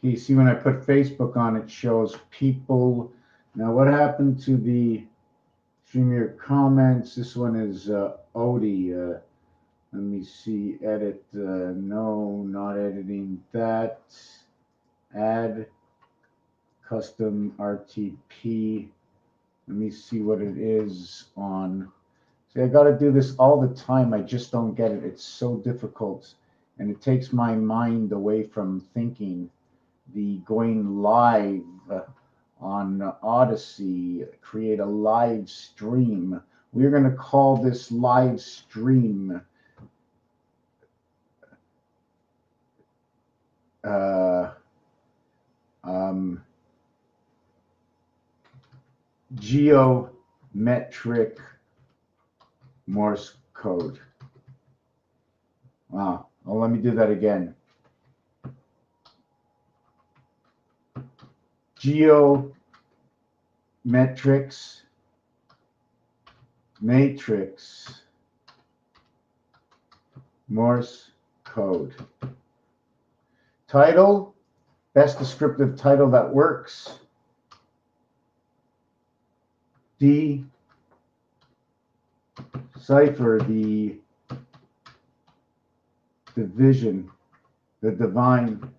You see when I put Facebook on, it shows people. Now, what happened to the stream your comments? This one is Odie. Let me see. Edit. No, not editing that. Add custom RTP. Let me see what it is on. See, I got to do this all the time. I just don't get it. It's so difficult. And it takes my mind away from thinking. The going live on Odyssey, create a live stream. We're going to call this live stream geometric Morse code. Wow. Well, let me do that again. Geometrics matrix Morse code. Title, best descriptive title that works. Decipher the division, the divine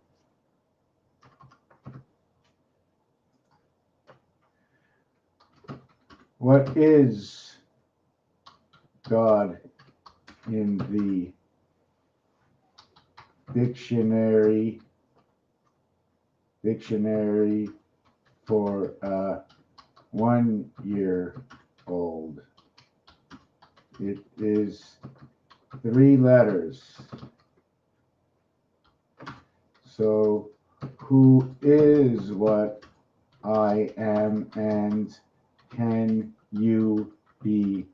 what is God in the dictionary for a 1 year old. It is 3 letters. So who is what I am, and can you be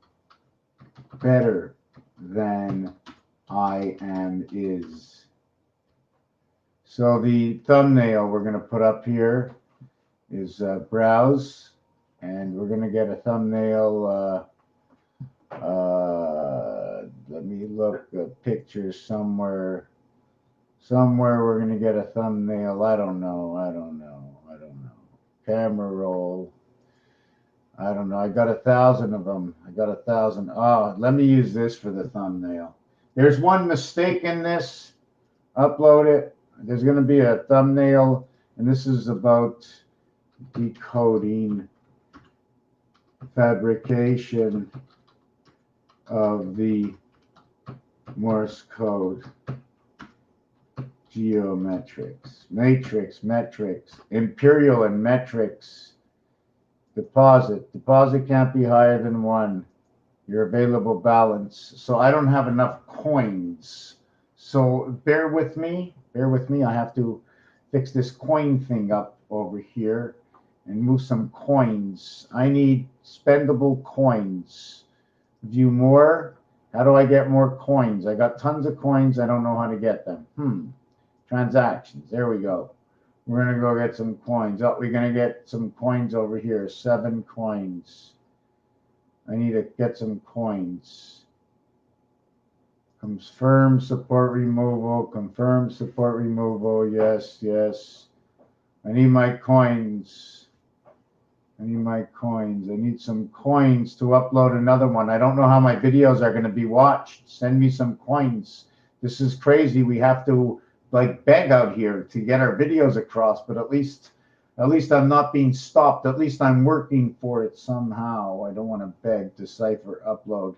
better than I am is. So the thumbnail we're going to put up here is browse, and we're going to get a thumbnail. Let me look at pictures somewhere. Somewhere we're going to get a thumbnail. I don't know. Camera roll. I don't know. I got 1,000 of them. I got 1,000. Oh, let me use this for the thumbnail. There's one mistake in this. Upload it. There's going to be a thumbnail, and this is about decoding fabrication of the Morse code. Geometrics, matrix, metrics, imperial and metrics. Deposit can't be higher than 1. Your available balance. So I don't have enough coins. So bear with me. I have to fix this coin thing up over here and move some coins. I need spendable coins. View more. How do I get more coins? I got tons of coins. I don't know how to get them. Transactions. There we go. We're going to go get some coins. Oh, we're going to get some coins over here. 7 coins. I need to get some coins. Confirm support removal. Confirm support removal. Yes. I need my coins. I need some coins to upload another one. I don't know how my videos are going to be watched. Send me some coins. This is crazy. We have to beg out here to get our videos across, but at least I'm not being stopped. At least I'm working for it somehow. I don't want to beg. Decipher, upload,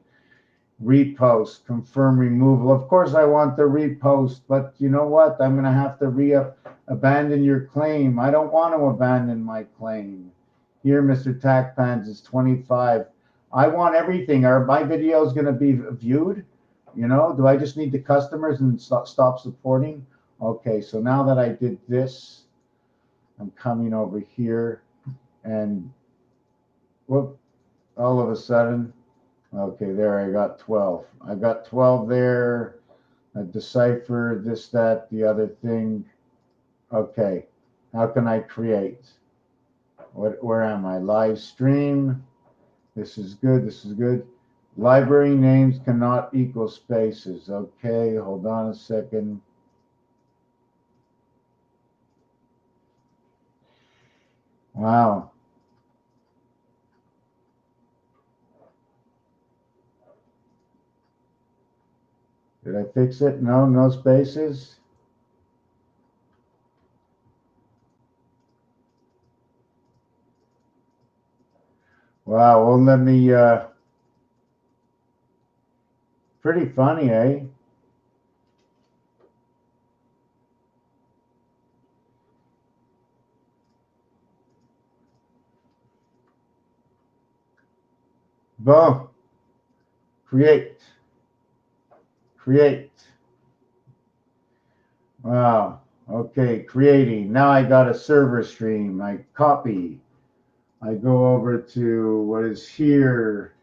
repost, confirm removal. Of course I want the repost, but you know what? I'm going to have to abandon your claim. I don't want to abandon my claim. Here, Mr. Tackpans is 25. I want everything. Are my videos going to be viewed? Do I just need the customers and stop supporting? Okay, so now that I did this, I'm coming over here, and whoop, all of a sudden, okay, there I got 12. I got 12 there. I decipher this, that, the other thing. Okay, how can I create? Where am I? Live stream. This is good. Library names cannot equal spaces. Okay, hold on a second. Wow. Did I fix it? No, no spaces. Wow, won't let me, pretty funny, eh? Boom. Create. Create. Wow. Okay, creating. Now I got a server stream. I copy. I go over to what is here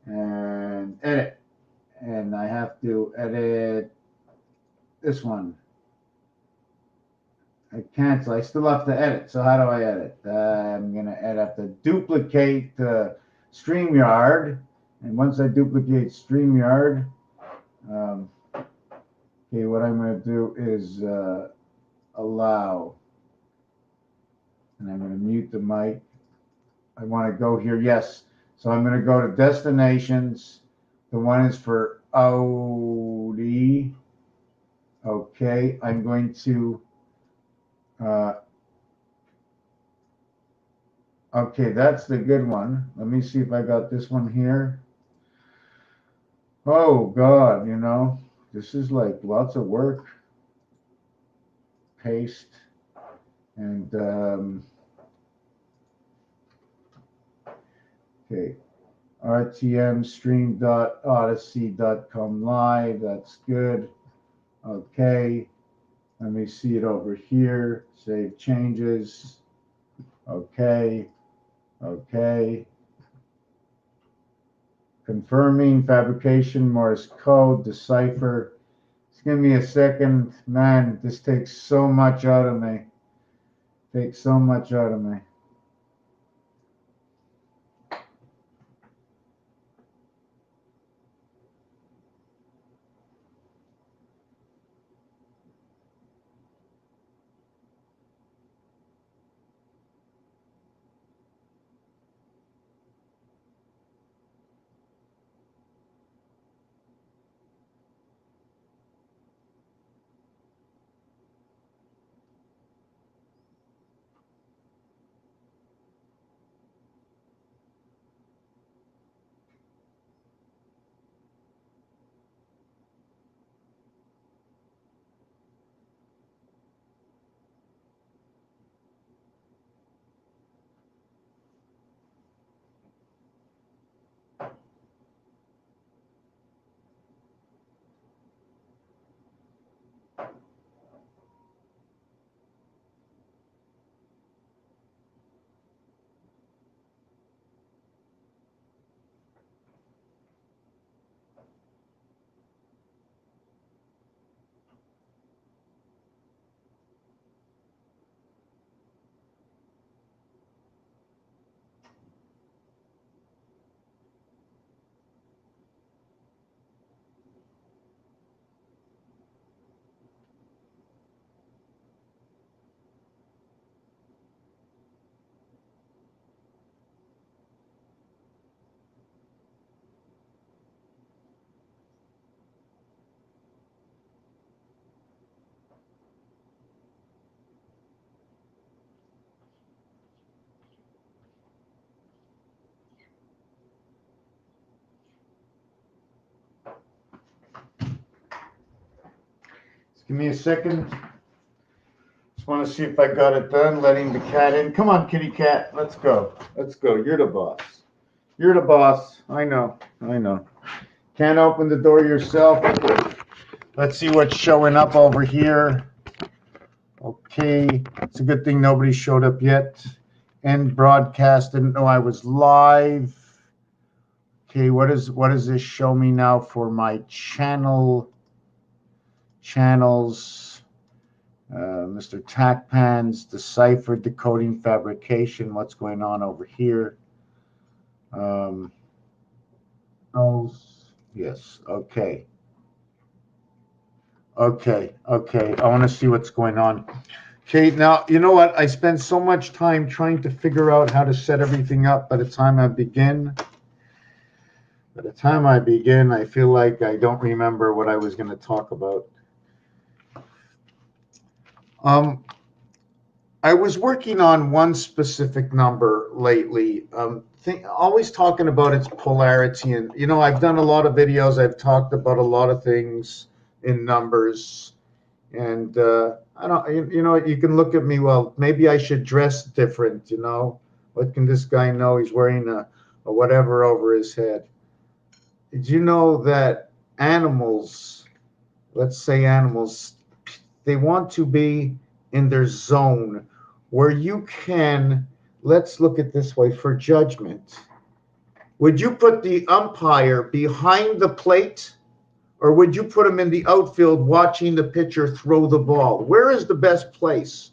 and edit. And I have to edit this one. I cancel. I still have to edit. So how do I edit? I'm going to have to duplicate StreamYard. And once I duplicate StreamYard, okay, what I'm going to do is allow. And I'm going to mute the mic. I want to go here. Yes. So I'm going to go to destinations. The one is for Audi. Okay. I'm going to, okay, that's the good one. Let me see if I got this one here. Oh, God, this is like lots of work. Paste. And, okay. rtmstream.odyssey.com live. That's good. Okay. Let me see it over here. Save changes. Okay. Okay. Confirming fabrication, Morse code, decipher. Just give me a second. Man, this takes so much out of me. Takes so much out of me. Just give me a second. Just want to see if I got it done, letting the cat in. Come on, kitty cat. Let's go. Let's go. You're the boss. You're the boss. I know. I know. Can't open the door yourself. Let's see what's showing up over here. Okay. It's a good thing nobody showed up yet. End broadcast. Didn't know I was live. Okay, what does this show me now for my channels? Mr. Tackpan's Decipher Decoding Fabrication. What's going on over here? Yes. Okay. I want to see what's going on. Okay, now, you know what? I spend so much time trying to figure out how to set everything up by the time I begin. I feel like I don't remember what I was going to talk about. I was working on one specific number lately, always talking about its polarity. And, you know, I've done a lot of videos. I've talked about a lot of things in numbers. And I don't, you know, you can look at me, well, maybe I should dress different, you know. What can this guy know? He's wearing a whatever over his head. Did you know that animals, let's say animals, they want to be in their zone where you can, let's look at this way, for judgment. Would you put the umpire behind the plate, or would you put him in the outfield watching the pitcher throw the ball? Where is the best place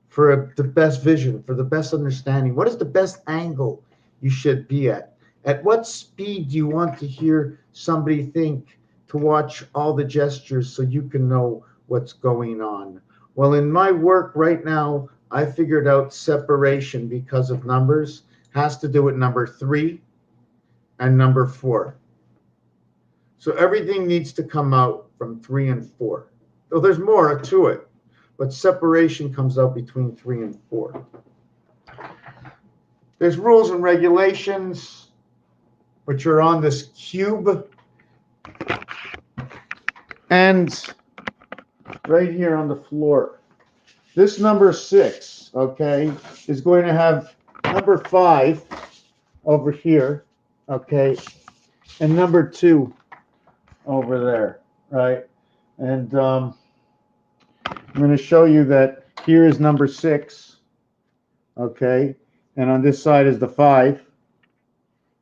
for the best vision, for the best understanding? What is the best angle you should be at? At what speed do you want to hear somebody think to watch all the gestures so you can know what's going on? Well, in my work right now, I figured out separation because of numbers has to do with number 3 and number 4. So everything needs to come out from 3 and 4. So there's more to it, but separation comes out between 3 and 4. There's rules and regulations, which are on this cube. And right here on the floor. This number 6, okay, is going to have number 5 over here, okay, and number 2 over there, right? And I'm going to show you that here is number 6, okay, and on this side is the 5,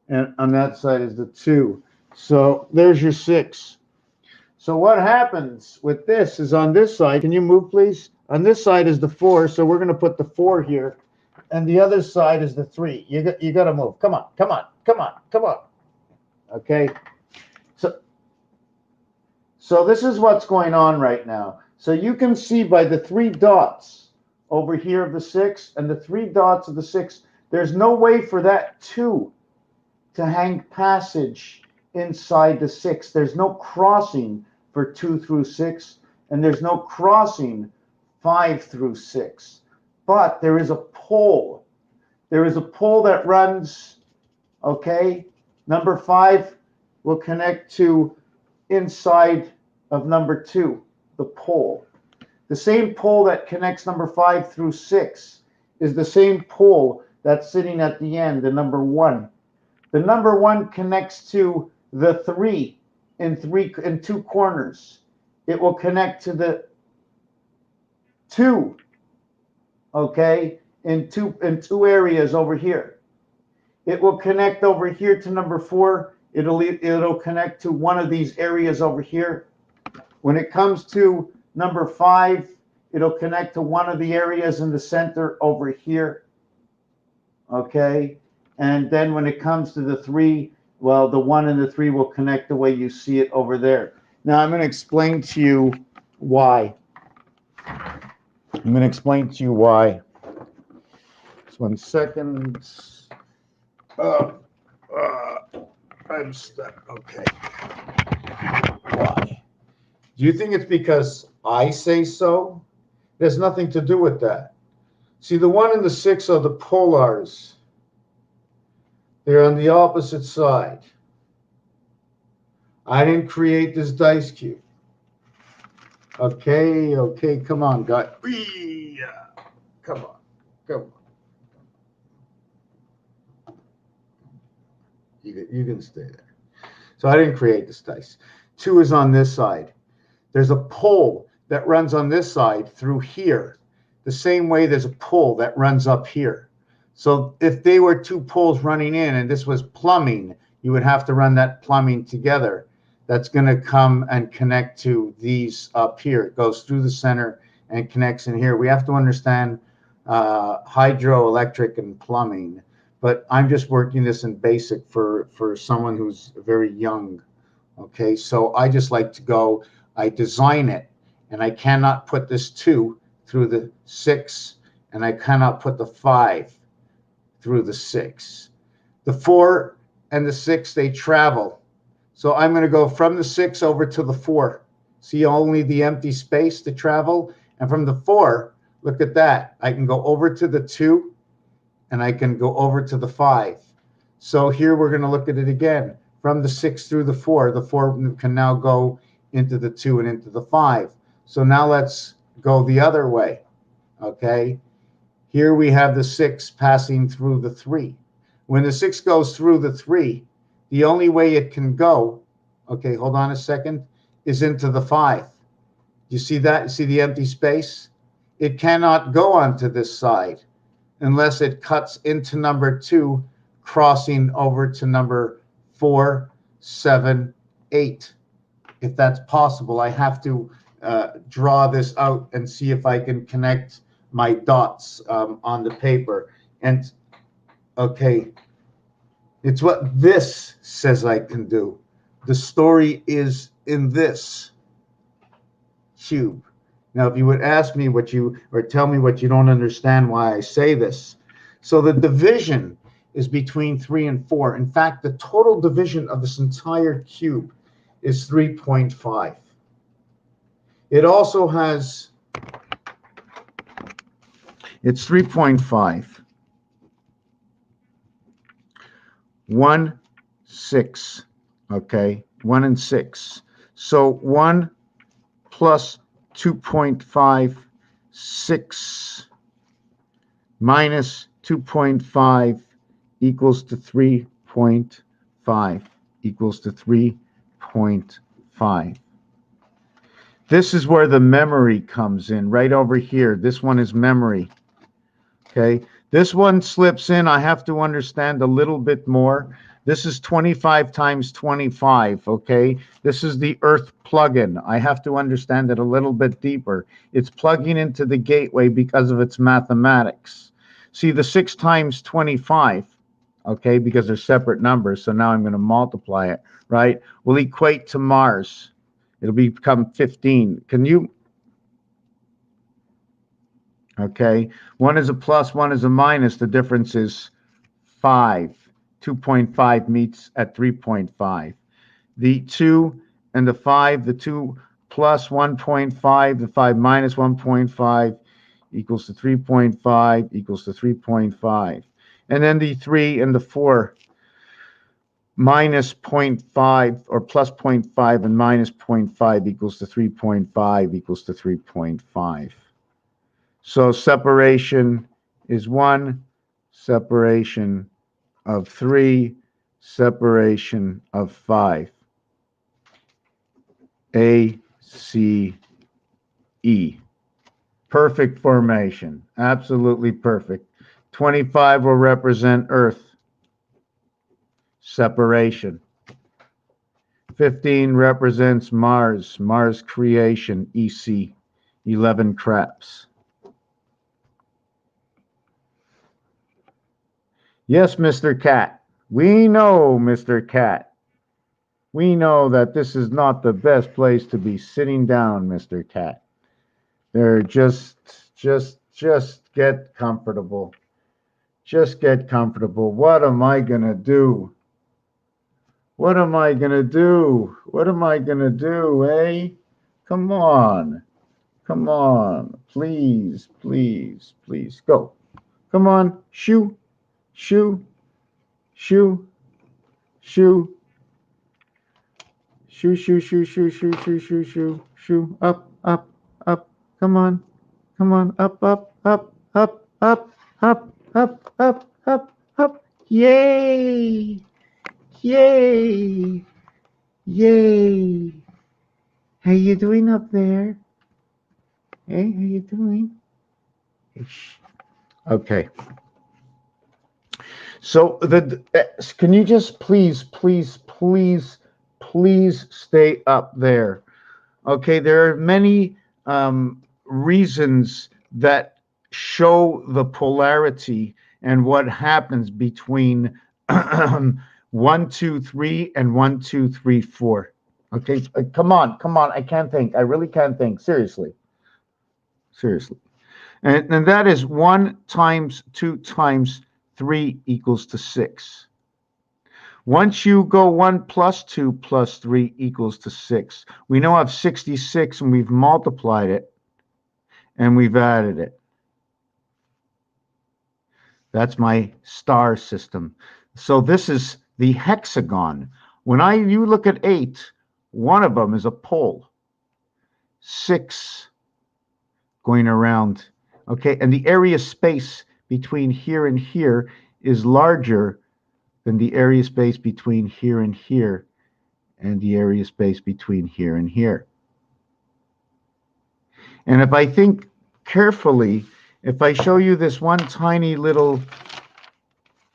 and on that side is the 2. So there's your 6. So what happens with this is on this side, can you move please? On this side is the 4, so we're going to put the 4 here, and the other side is the 3. You got to move. Come on, come on, come on, come on. Okay. So this is what's going on right now. So you can see by the 3 dots over here of the 6 and the 3 dots of the 6, there's no way for that 2 to hang passage inside the 6. There's no crossing for 2 through 6, and there's no crossing 5 through 6. But there is a pole. There is a pole that runs, okay? Number 5 will connect to inside of number 2, the pole. The same pole that connects number 5 through 6 is the same pole that's sitting at the end, the number 1. The number 1 connects to the 3 in 2 corners. It will connect to the 2, okay, in two areas over here. It will connect over here to number 4. It'll connect to one of these areas over here. When it comes to number 5, it'll connect to one of the areas in the center over here. Okay. And then when it comes to the 3, well, the 1 and the 3 will connect the way you see it over there. Now I'm going to explain to you why. Just 1 second. I'm stuck. Okay. Why? Do you think it's because I say so? There's nothing to do with that. See, the 1 and the 6 are the polars. They're on the opposite side. I didn't create this dice cube. Okay, come on, guys. Come on. You can stay there. So I didn't create this dice. 2 is on this side. There's a pole that runs on this side through here. The same way there's a pole that runs up here. So if they were 2 poles running in and this was plumbing, you would have to run that plumbing together. That's going to come and connect to these up here. It goes through the center and connects in here. We have to understand hydroelectric and plumbing. But I'm just working this in basic for someone who's very young. Okay, so I just like to go, I design it, and I cannot put this 2 through the 6, and I cannot put the 5 through the 6. The 4 and the 6, they travel. So I'm going to go from the 6 over to the 4. See only the empty space to travel? And from the 4, look at that. I can go over to the 2, and I can go over to the 5. So here we're going to look at it again. From the 6 through the 4 can now go into the 2 and into the 5. So now let's go the other way, okay? Here we have the 6 passing through the 3. When the 6 goes through the 3, the only way it can go, okay, hold on a second, is into the 5. You see that? See the empty space? It cannot go onto this side unless it cuts into number 2, crossing over to number 4, 7, 8. If that's possible, I have to draw this out and see if I can connect my dots on the paper. And okay, it's what this says I can do. The story is in this cube. Now, if you would ask me or tell me what you don't understand why I say this. So the division is between 3 and 4. In fact, the total division of this entire cube is 3.5. It also has, it's 3.5. 1, 6, okay? 1 and 6. So 1 plus 2.5, 6 minus 2.5 equals to 3.5 equals to 3.5. This is where the memory comes in, right over here. This one is memory, okay? This one slips in. I have to understand a little bit more. This is 25 times 25, okay? This is the Earth plugin. I have to understand it a little bit deeper. It's plugging into the gateway because of its mathematics. See, the 6 times 25, okay, because they're separate numbers, so now I'm going to multiply it, right, will equate to Mars. It'll become 15. Can you? Okay, 1 is a plus, 1 is a minus. The difference is 5. 2.5 meets at 3.5. The 2 and the 5, the 2 plus 1.5, the 5 minus 1.5 equals to 3.5 equals to 3.5. And then the 3 and the 4 minus 0.5 or plus 0.5 and minus 0.5 equals to 3.5 equals to 3.5. So separation is 1, separation of 3, separation of 5. A, C, E. Perfect formation. Absolutely perfect. 25 will represent Earth. Separation. 15 represents Mars. Mars creation. EC. 11 craps. Yes, Mr. Cat. We know, Mr. Cat. We know that this is not the best place to be sitting down, Mr. Cat. There, just get comfortable. Just get comfortable. What am I gonna do? What am I gonna do? What am I gonna do, eh? Come on. Come on. Please, please, please. Go. Come on. Shoo. Shoo. Shoo. Shoo. Shoo, shoo, shoo, shoo, shoo, shoo, shoo, shoo, shoo. Up, up, up. Come on. Come on. Up, up, up, up, up, up, up, up, up, up. Yay! Yay! Yay! How you doing up there? Hey, how you doing? Okay. So can you just please stay up there? Okay, there are many reasons that show the polarity and what happens between 1, 2, 3 and 1, 2, 3, 4. Okay, come on. I can't think. I really can't think. Seriously. And that is 1 times 2 times 3 equals to 6. Once you go 1 plus 2 plus 3 equals to 6, we now have 66, and we've multiplied it, and we've added it. That's my star system. So this is the hexagon. When you look at 8, one of them is a pole. 6 going around. Okay, and the area space between here and here is larger than the area space between here and here, and the area space between here and here. And if I think carefully, if I show you this one tiny little,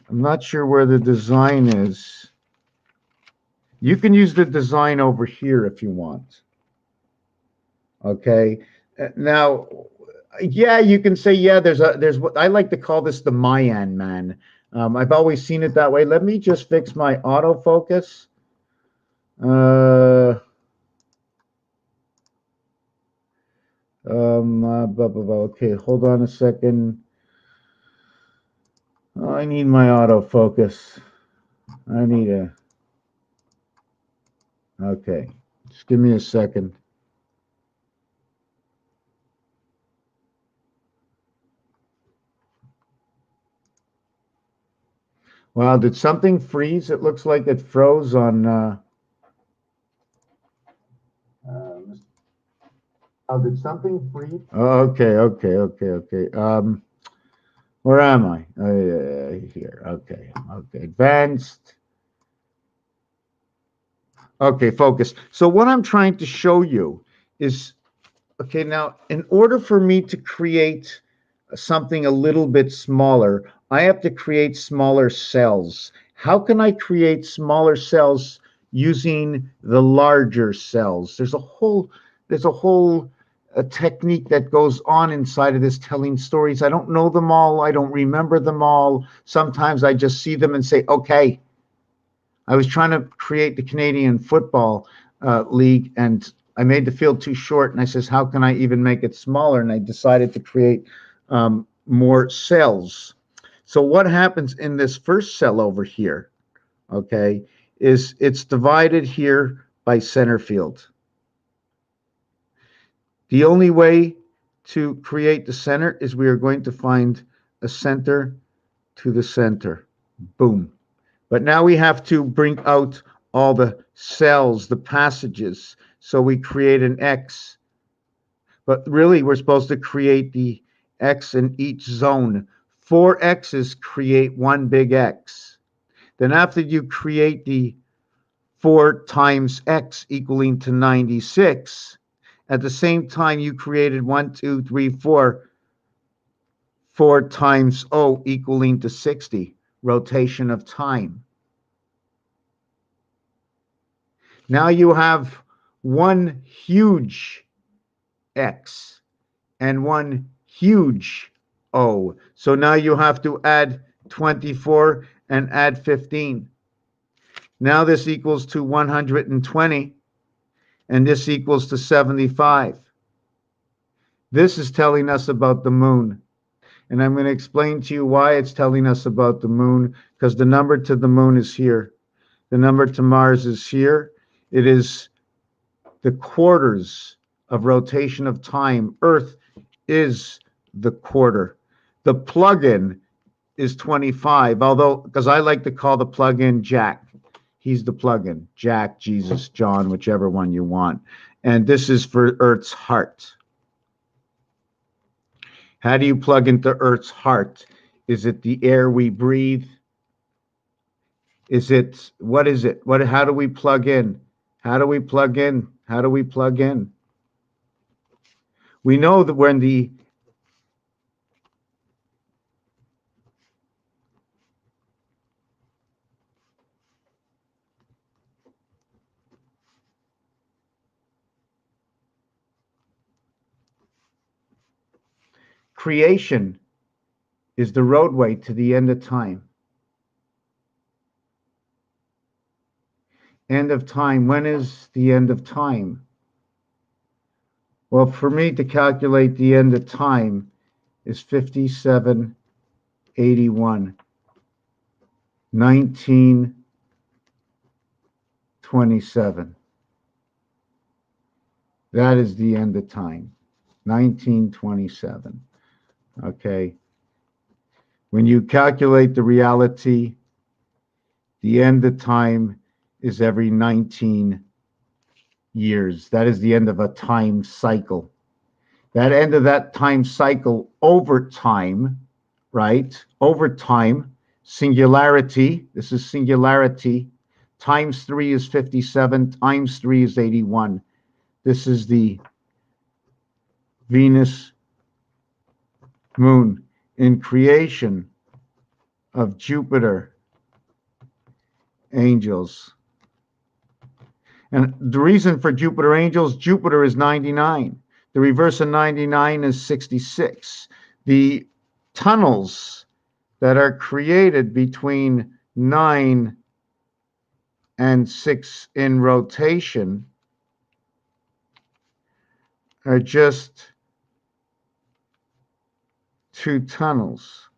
I'm not sure where the design is. You can use the design over here if you want. Okay. Now, yeah, you can say, yeah, there's what I like to call this the Mayan man. I've always seen it that way. Let me just fix my autofocus. Okay, hold on a second. Oh, I need my autofocus. Okay, just give me a second. Wow, did something freeze? It looks like it froze on. Oh, did something freeze? Oh, okay. Where am I? Here. Okay. Advanced. Okay, focus. So what I'm trying to show you is, okay, now in order for me to create something a little bit smaller, I have to create smaller cells. How can I create smaller cells using the larger cells? There's a whole technique that goes on inside of this, telling stories. I don't know them all. I don't remember them all. Sometimes I just see them and say, okay. I was trying to create the Canadian Football League, and I made the field too short, and I says, how can I even make it smaller? And I decided to create more cells. So what happens in this first cell over here, okay, is it's divided here by center field. The only way to create the center is we are going to find a center to the center. Boom. But now we have to bring out all the cells, the passages. So we create an X. But really, we're supposed to create the X in each zone. 4 X's create one big X. Then after you create the 4 times X equaling to 96, at the same time you created 1, 2, 3, 4, 4 times O equaling to 60, rotation of time. Now you have one huge X and one huge O. So now you have to add 24 and add 15. Now this equals to 120, and this equals to 75. This is telling us about the moon. And I'm going to explain to you why it's telling us about the moon, because the number to the moon is here. The number to Mars is here. It is the quarters of rotation of time. Earth is the quarter. The plug-in is 25, although, because I like to call the plug-in Jack. He's the plug-in. Jack, Jesus, John, whichever one you want. And this is for Earth's heart. How do you plug into Earth's heart? Is it the air we breathe? What is it? How do we plug in? How do we plug in? How do we plug in? We know that when the creation is the roadway to the end of time. End of time. When is the end of time? Well, for me to calculate the end of time is 5781. 1927. That is the end of time. 1927. Okay. When you calculate the reality, the end of time is every 19 years. That is the end of a time cycle. That end of that time cycle over time, right? Over time, singularity, this is singularity, times 3 is 57, times 3 is 81. This is the Venus moon in creation of Jupiter angels. And the reason for Jupiter angels, Jupiter is 99. The reverse of 99 is 66. The tunnels that are created between 9 and 6 in rotation are just 2 tunnels.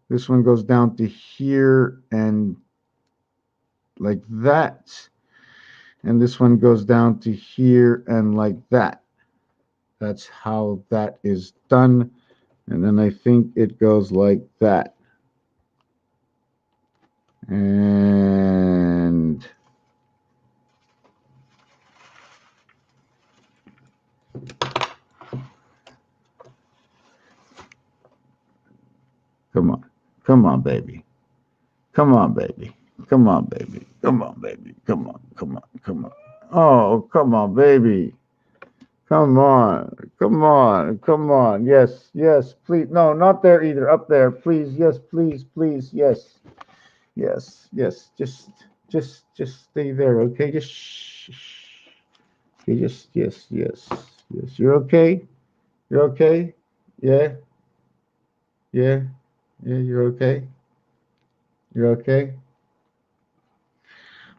This one goes down to here and like that. And this one goes down to here and like that. That's how that is done. And then I think it goes like that. And come on. Come on, baby. Come on, baby. Come on, baby. Come on, baby. Come on. Come on. Come on. Oh, come on, baby. Come on. Come on. Come on. Yes. Yes. Please. No, not there either. Up there. Please. Yes. Please. Please. Yes. Yes. Yes. Just stay there. Okay. Just shh. Okay. Just, yes. Yes. Yes. You're okay? You're okay? Yeah. Yeah. Yeah. You're okay? You're okay?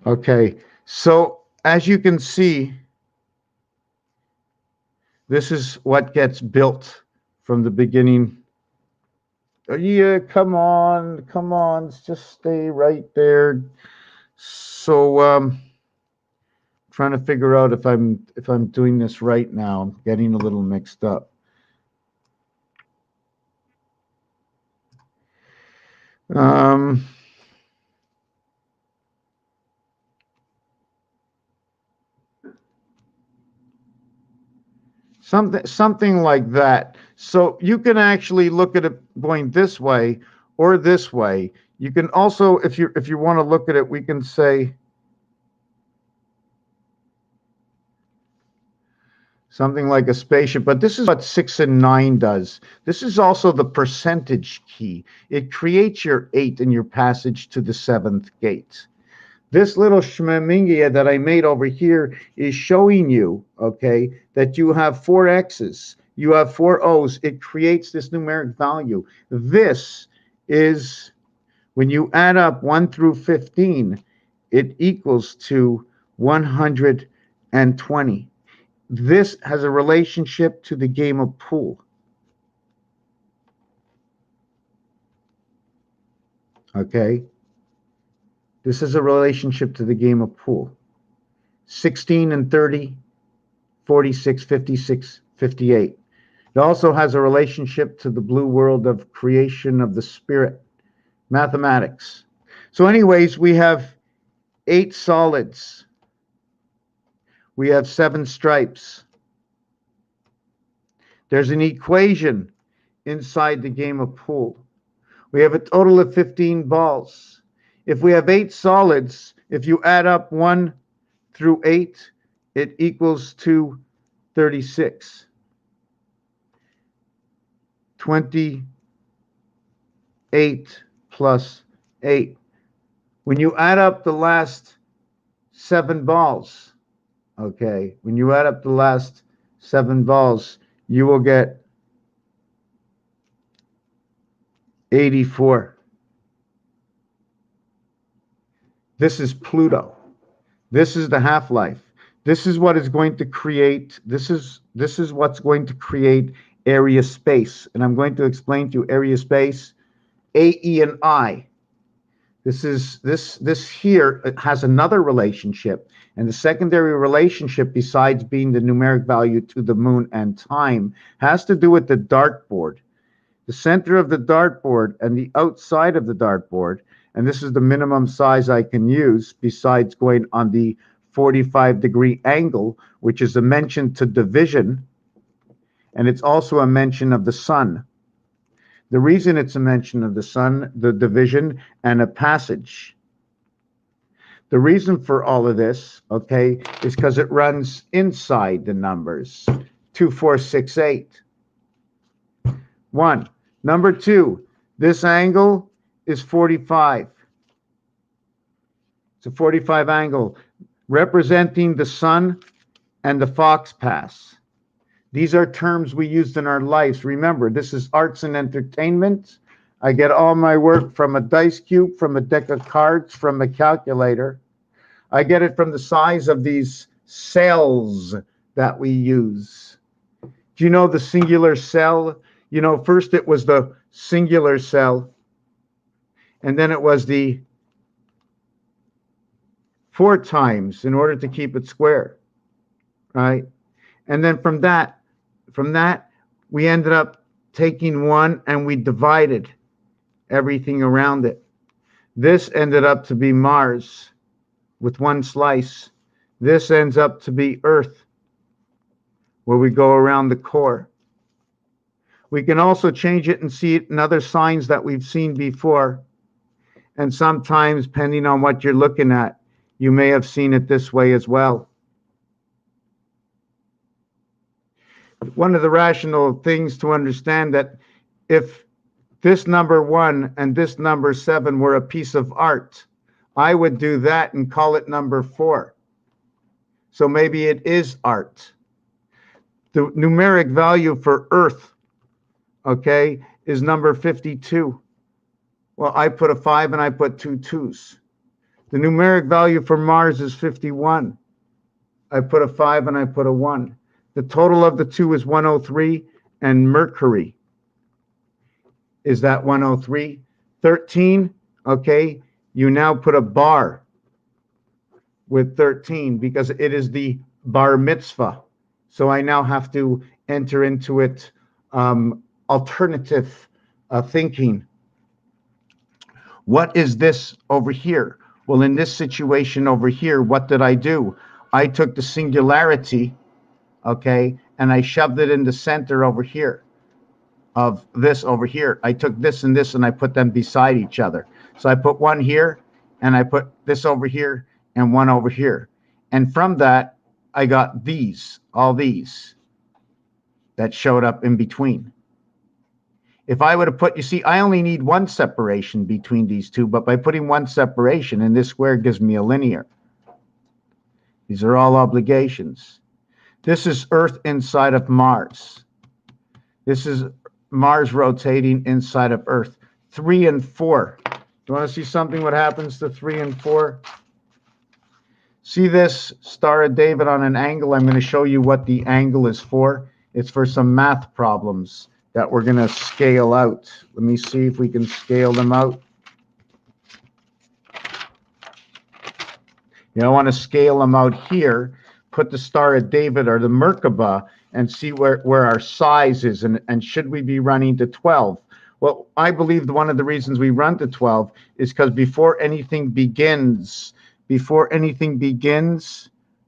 Okay. So as you can see, this is what gets built from the beginning. Yeah, come on, just stay right there. So trying to figure out if I'm doing this right now. I'm getting a little mixed up. Something like that. So you can actually look at it going this way or this way. You can also, if you want to look at it, we can say something like a spaceship, but this is what 6 and 9 does. This is also the percentage key. It creates your 8 in your passage to the 7th gate. This little shmemingia that I made over here is showing you, okay, that you have 4 X's, you have 4 O's. It creates this numeric value. This is, when you add up 1 through 15, it equals to 120. This has a relationship to the game of pool. Okay? This is a relationship to the game of pool. 16 and 30, 46, 56, 58. It also has a relationship to the blue world of creation of the spirit, mathematics. So anyways, we have 8 solids. We have 7 stripes. There's an equation inside the game of pool. We have a total of 15 balls. If we have 8 solids, if you add up 1 through 8, it equals to 36. 28 plus 8. When you add up the last 7 balls, okay, when you add up the last 7 balls, you will get 84. This is Pluto. This is the half-life. This is what is going to create, this is what's going to create area space. And I'm going to explain to you area space, A, E, and I. This here has another relationship. And the secondary relationship, besides being the numeric value to the moon and time, has to do with the dartboard. The center of the dartboard and the outside of the dartboard, and this is the minimum size I can use besides going on the 45-degree angle, which is a mention to division, and it's also a mention of the sun. The reason it's a mention of the sun, the division, and a passage. The reason for all of this, okay, is because it runs inside the numbers 2, 4, 6, 8. 1. Number 2, this angle is 45. It's a 45 angle representing the sun and the Fox Pass. These are terms we used in our lives. Remember, this is arts and entertainment. I get all my work from a dice cube, from a deck of cards, from a calculator. I get it from the size of these cells that we use. Do you know the singular cell? You know, first it was the singular cell, and then it was the 4 times in order to keep it square, right? And then from that, we ended up taking 1 and we divided everything around it. This ended up to be Mars with 1 slice. This ends up to be Earth, where we go around the core. We can also change it and see it in other signs that we've seen before. And sometimes, depending on what you're looking at, you may have seen it this way as well. One of the rational things to understand that if this number 1 and this number 7 were a piece of art, I would do that and call it number 4. So maybe it is art. The numeric value for Earth, okay, is number 52. Well, I put a 5 and I put 2 2s. The numeric value for Mars is 51. I put a 5 and I put a 1. The total of the 2 is 103, and Mercury is that 103. 13, okay, you now put a bar with 13 because it is the bar mitzvah. So I now have to enter into it alternative thinking. What is this over here? Well, in this situation over here, what did I do? I took the singularity, okay, and I shoved it in the center over here of this over here. I took this and this and I put them beside each other. So I put 1 here and I put this over here and 1 over here. And from that, I got these, all these that showed up in between. If I would have put, you see, I only need 1 separation between these two, but by putting 1 separation, and this square gives me a linear. These are all obligations. This is Earth inside of Mars. This is Mars rotating inside of Earth. 3 and 4. Do you want to see something what happens to 3 and 4? See this Star of David on an angle? I'm going to show you what the angle is for. It's for some math problems that we're going to scale out. Let me see if we can scale them out. You know, I want to scale them out here, put the Star of David or the Merkaba, and see where our size is, and should we be running to 12? Well, I believe one of the reasons we run to 12 is because before anything begins,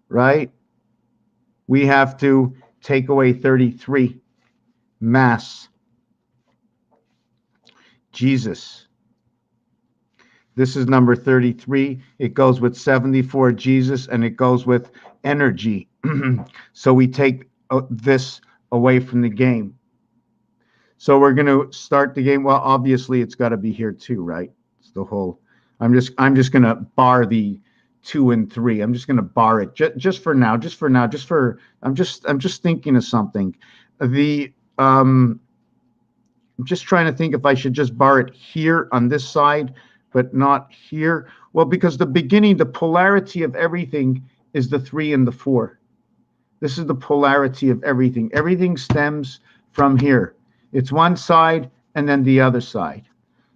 right, we have to take away 33. Mass. Jesus. This is number 33. It goes with 74, Jesus, and it goes with energy. So we take this away from the game. So we're going to start the game. Well, obviously it's got to be here too, right? It's the whole. I'm just going to bar the 2 and 3. I'm just going to bar it just for now. I'm just thinking of something. I'm just trying to think if I should just bar it here on this side, but not here. Well, because the beginning, the polarity of everything is the 3 and the 4. This is the polarity of everything. Everything stems from here. It's one side and then the other side.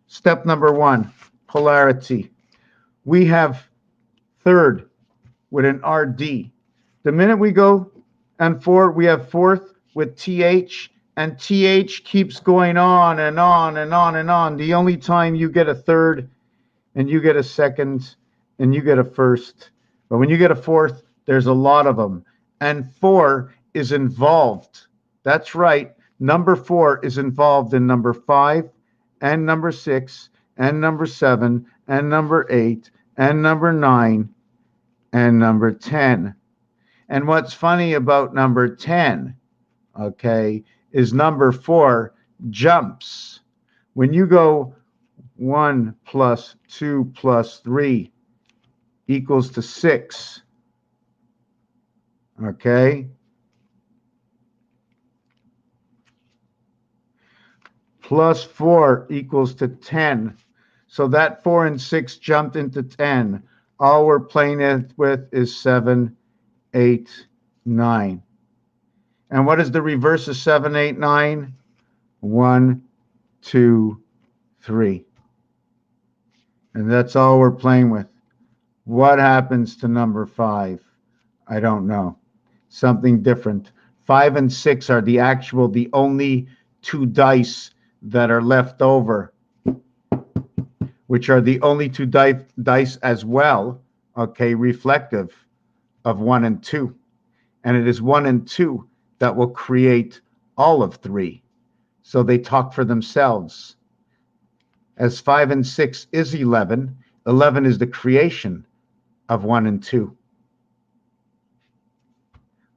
Step number 1, polarity. We have third with an RD. The minute we go and 4, we have fourth with TH, and TH keeps going on and on and on and on. The only time you get a third and you get a second and you get a first. But when you get a fourth, there's a lot of them. And 4 is involved. That's right. Number 4 is involved in number 5 and number 6 and number 7 and number 8 and number 9 and number 10. And what's funny about number 10, okay, is number 4 jumps. When you go 1 plus 2 plus 3 equals to 6, okay? Plus 4 equals to 10. So that 4 and 6 jumped into 10. All we're playing it with is 7, 8, 9. And what is the reverse of 7, 8, 9? 1, 2, 3. And that's all we're playing with. What happens to number 5? I don't know. Something different. 5 and 6 are the only 2 dice that are left over, which are the only 2 dice as well, okay, reflective of 1 and 2. And it is 1 and 2 that will create all of 3. So they talk for themselves. As 5 and 6 is 11, 11 is the creation of 1 and 2.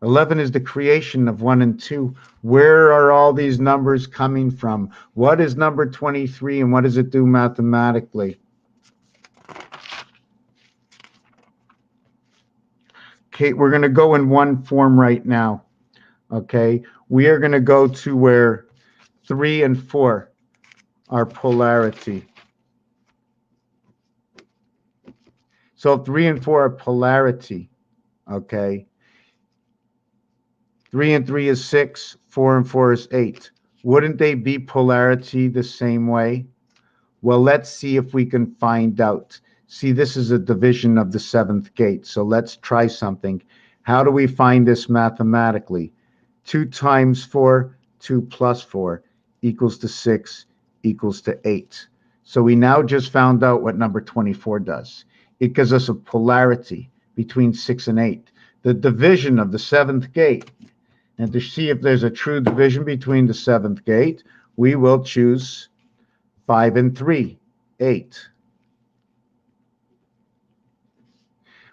11 is the creation of 1 and 2. Where are all these numbers coming from? What is number 23 and what does it do mathematically? Okay, we're going to go in one form right now. Okay, we are going to go to where 3 and 4 are polarity. So 3 and 4 are polarity. Okay. 3 and 3 is 6, 4 and 4 is 8. Wouldn't they be polarity the same way? Well, let's see if we can find out. See, this is a division of the 7th gate. So let's try something. How do we find this mathematically? 2 times 4, 2 plus 4 equals to 6 equals to 8. So we now just found out what number 24 does. It gives us a polarity between 6 and 8. The division of the 7th gate. And to see if there's a true division between the 7th gate, we will choose 5 and 3, 8.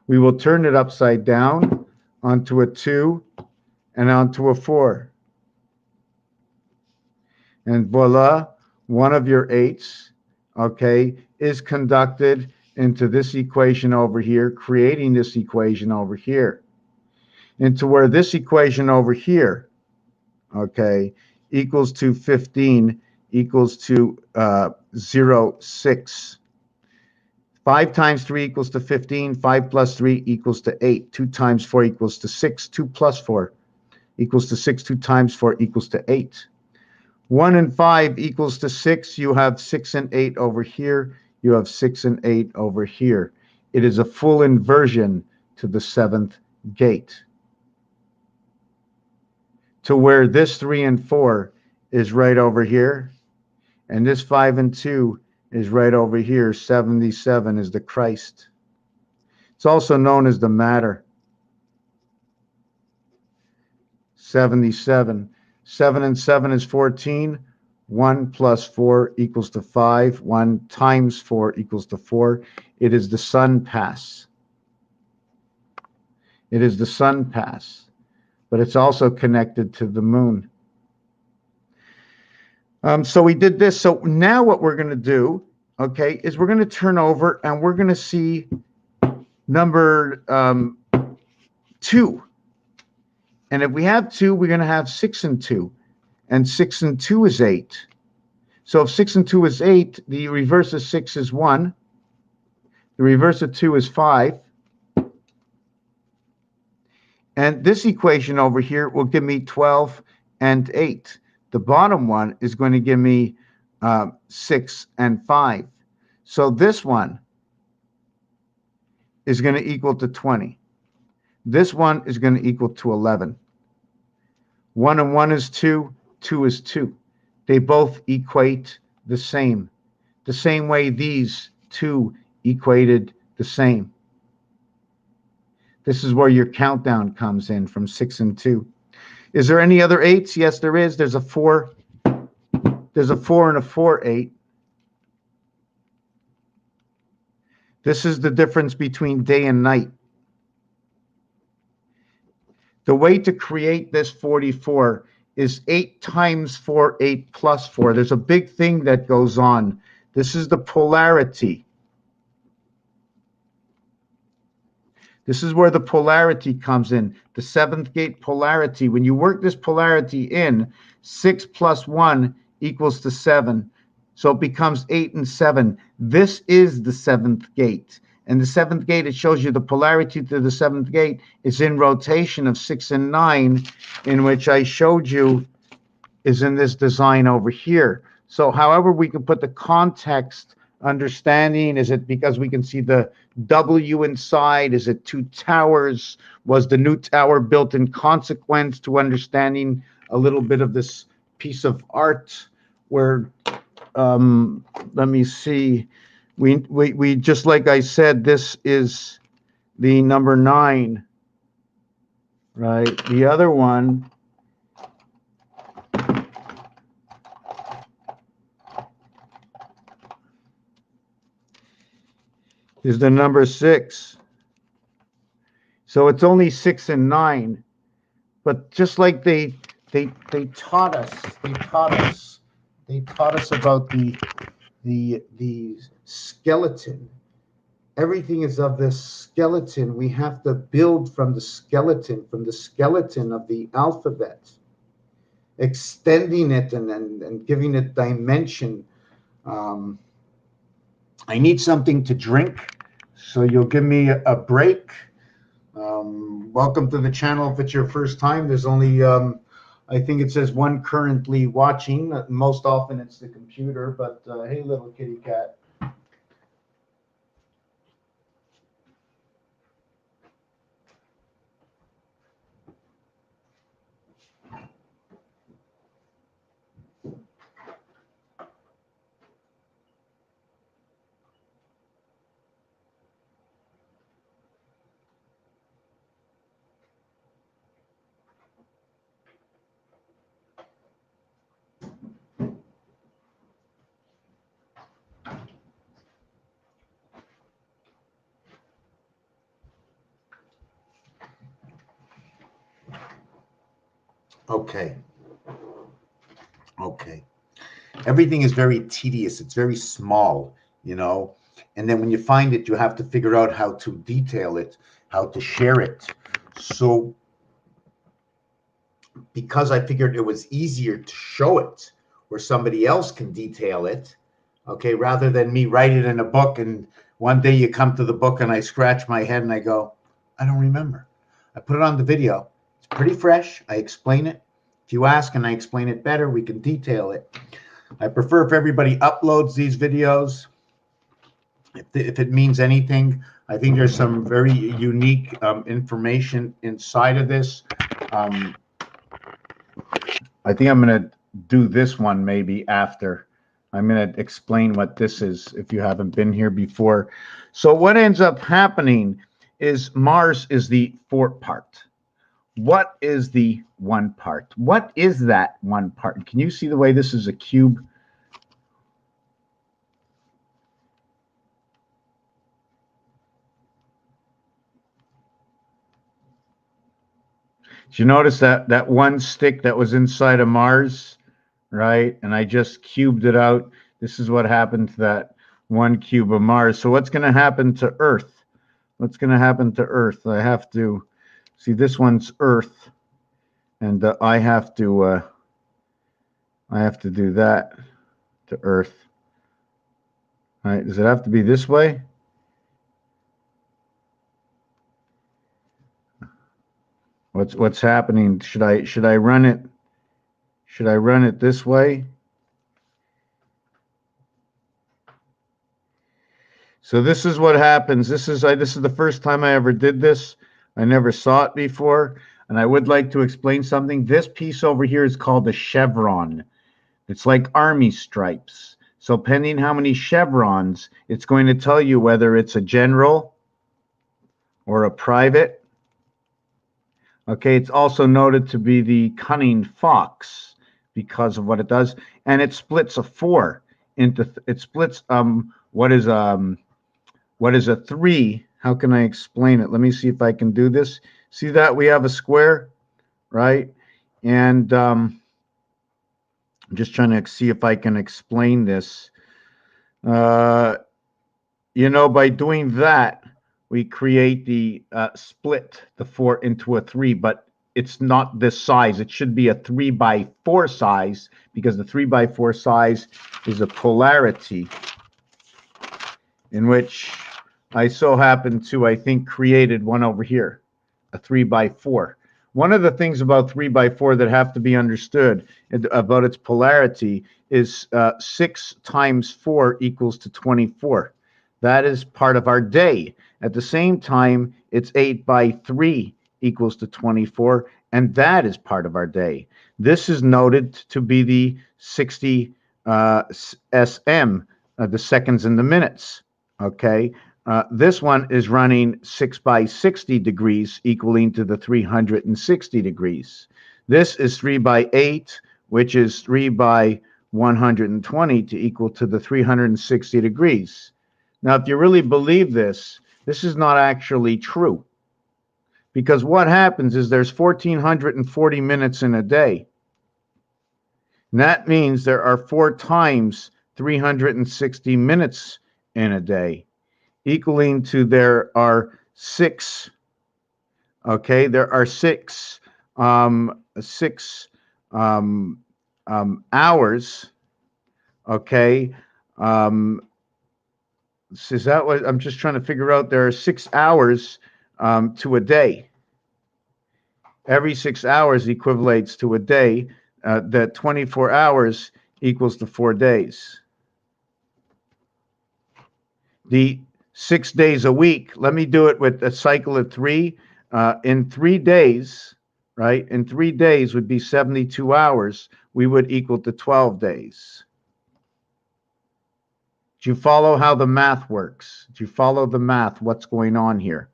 We will turn it upside down onto a 2 and onto a 4. And voila, one of your 8s, okay, is conducted into this equation over here, creating this equation over here. Into where this equation over here, okay, equals to 15 equals to 0, 6. 5 times 3 equals to 15. 5 plus 3 equals to 8. 2 times 4 equals to 6. 2 plus 4 equals to 6. 2 times 4 equals to 8. 1 and 5 equals to 6. You have 6 and 8 over here. You have 6 and 8 over here. It is a full inversion to the 7th gate. To where this 3 and 4 is right over here, and this 5 and 2 is right over here. 77 is the Christ. It's also known as the matter. 77. 7 and 7 is 14. 1 plus 4 equals to 5. 1 times 4 equals to 4. It is the sun pass. It is the sun pass. But it's also connected to the moon. So we did this. So now what we're going to do, okay, is we're going to turn over and we're going to see number 2. And if we have 2, we're going to have 6 and 2. And 6 and 2 is 8. So if 6 and 2 is 8, the reverse of 6 is 1. The reverse of 2 is 5. And this equation over here will give me 12 and 8. The bottom one is going to give me 6 and 5. So this one is going to equal to 20. This one is going to equal to 11. 1 and 1 is 2. 2 is 2. They both equate the same way these two equated the same. This is where your countdown comes in from 6 and 2. Is there any other 8s? Yes, there is. There's a 4. There's a 4 and a 4, 8. This is the difference between day and night. The way to create this 44 is 8 times 4, 8 plus 4. There's a big thing that goes on. This is the polarity. This is where the polarity comes in, the 7th gate polarity. When you work this polarity in, 6 plus 1 equals to 7. So it becomes 8 and 7. This is the 7th gate. And the 7th gate, it shows you the polarity to the 7th gate is in rotation of 6 and 9, in which I showed you is in this design over here. So however we can put the context understanding, is it because we can see the W inside? Is it 2 towers? Was the new tower built in consequence to understanding a little bit of this piece of art where, let me see, we just like I said, this is the number 9, right? The other one is the number 6. So it's only 6 and 9. But just like they taught us about the skeleton. Everything is of this skeleton. We have to build from the skeleton of the alphabet, extending it and giving it dimension. I need something to drink, so you'll give me a break. Welcome to the channel. If it's your first time, there's only, I think it says one currently watching. Most often it's the computer, but hey, little kitty cat. Okay. Everything is very tedious. It's very small, you know. And then when you find it, you have to figure out how to detail it, how to share it. So because I figured it was easier to show it where somebody else can detail it, okay, rather than me write it in a book and one day you come to the book and I scratch my head and I go, I don't remember. I put it on the video. It's pretty fresh. I explain it. If you ask and I explain it better, we can detail it. I prefer if everybody uploads these videos, if it means anything. I think there's some very unique information inside of this. I think I'm going to do this one maybe after. I'm going to explain what this is if you haven't been here before. So what ends up happening is Mars is the 4 part. What is the 1 part? What is that 1 part? Can you see the way this is a cube? Did you notice that one stick that was inside of Mars, right? And I just cubed it out. This is what happened to that 1 cube of Mars. So what's going to happen to Earth? What's going to happen to Earth? I have to see, this one's Earth, and I have to do that to Earth. All right? Does it have to be this way? What's happening? Should I run it? Should I run it this way? So this is what happens. This is the first time I ever did this. I never saw it before, and I would like to explain something. This piece over here is called a chevron. It's like army stripes. So depending how many chevrons, it's going to tell you whether it's a general or a private. Okay, it's also noted to be the cunning fox because of what it does, and it splits a 4 into it splits what is a 3? How can I explain it? Let me see if I can do this. See that we have a square, right? And I'm just trying to see if I can explain this. By doing that, we create the split the 4 into a 3, but it's not this size. It should be a 3x4 size because the 3x4 size is a polarity in which I so happen to, I think, created one over here, a 3x4. One of the things about 3x4 that have to be understood about its polarity is 6 times 4 equals to 24. That is part of our day. At the same time, it's 8x3 equals to 24, and that is part of our day. This is noted to be the 60 SM, the seconds and the minutes. Okay, this one is running 6x60 degrees, equaling to the 360 degrees. This is 3x8, which is 3x120 to equal to the 360 degrees. Now, if you really believe this, this is not actually true. Because what happens is there's 1,440 minutes in a day. And that means there are 4 times 360 minutes in a day, equaling to there are 6. Okay, there are 6 hours. Okay, is that what I'm just trying to figure out? There are 6 hours to a day. Every 6 hours equivalates to a day. That 24 hours equals to 4 days. The 6 days a week, let me do it with a cycle of 3. In 3 days, right? In 3 days would be 72 hours. We would equal to 12 days. Do you follow how the math works? Do you follow the math? What's going on here?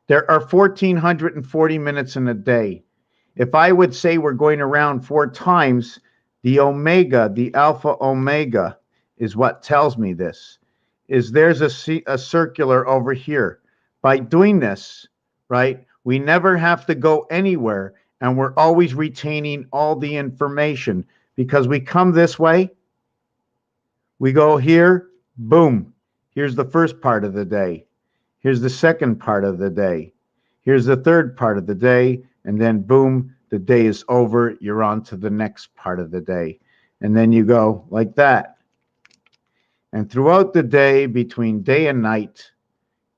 There are 1,440 minutes in a day. If I would say we're going around 4 times, the omega, the alpha omega, is what tells me this. Is there's a circular over here. By doing this, right, we never have to go anywhere, and we're always retaining all the information because we come this way, we go here, boom, here's the first part of the day. Here's the second part of the day. Here's the third part of the day, and then boom, the day is over. You're on to the next part of the day. And then you go like that. And throughout the day, between day and night,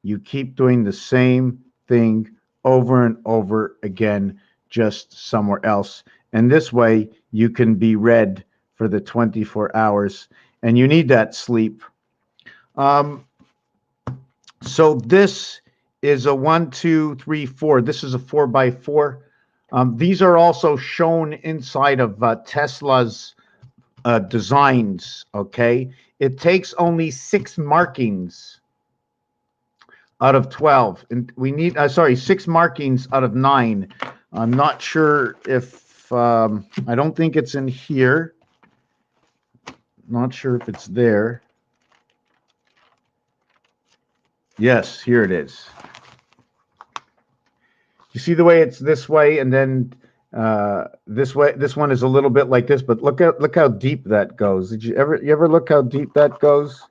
you keep doing the same thing over and over again, just somewhere else. And this way, you can be read for the 24 hours. And you need that sleep. So this is a 1, 2, 3, 4. This is a 4x4. These are also shown inside of Tesla's designs, okay? It takes only 6 markings out of 12. And we need, 6 markings out of 9. I'm not sure if, I don't think it's in here. Not sure if it's there. Yes, here it is. You see the way it's this way, and then this way. This one is a little bit like this, but look how deep that goes. Did you ever look how deep that goes?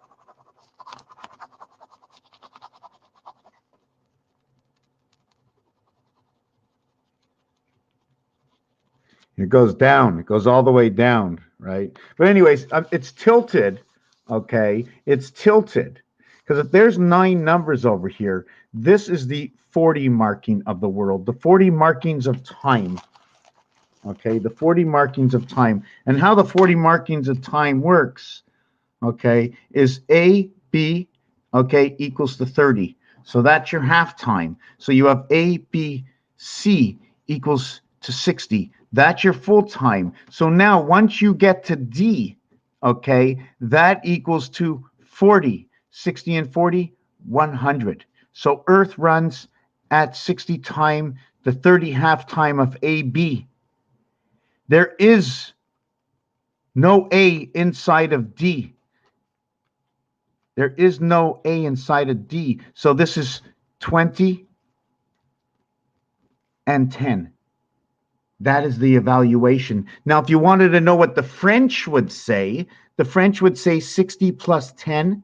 It goes down. It goes all the way down, right? But anyways, it's tilted. Okay, it's tilted because if there's 9 numbers over here, this is the 40 marking of the world, the 40 markings of time. Okay, the 40 markings of time. And how the 40 markings of time works, okay, is A, B, okay, equals to 30. So that's your half time. So you have A, B, C equals to 60. That's your full time. So now once you get to D, okay, that equals to 40. 60 and 40, 100. So Earth runs at 60 time the 30 half time of AB. There is no A inside of D. There is no A inside of D. So this is 20 and 10. That is the evaluation. Now, if you wanted to know what the French would say, the French would say 60 plus 10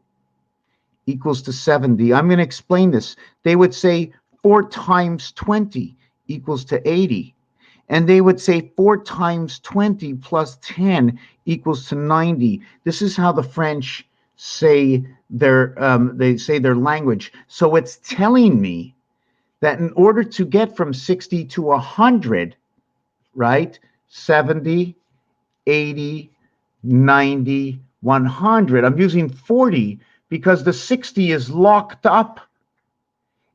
equals to 70. I'm going to explain this. They would say 4 times 20 equals to 80. And they would say 4 times 20 plus 10 equals to 90. This is how the French say their language. So it's telling me that in order to get from 60 to 100, right? 70, 80, 90, 100. I'm using 40 because the 60 is locked up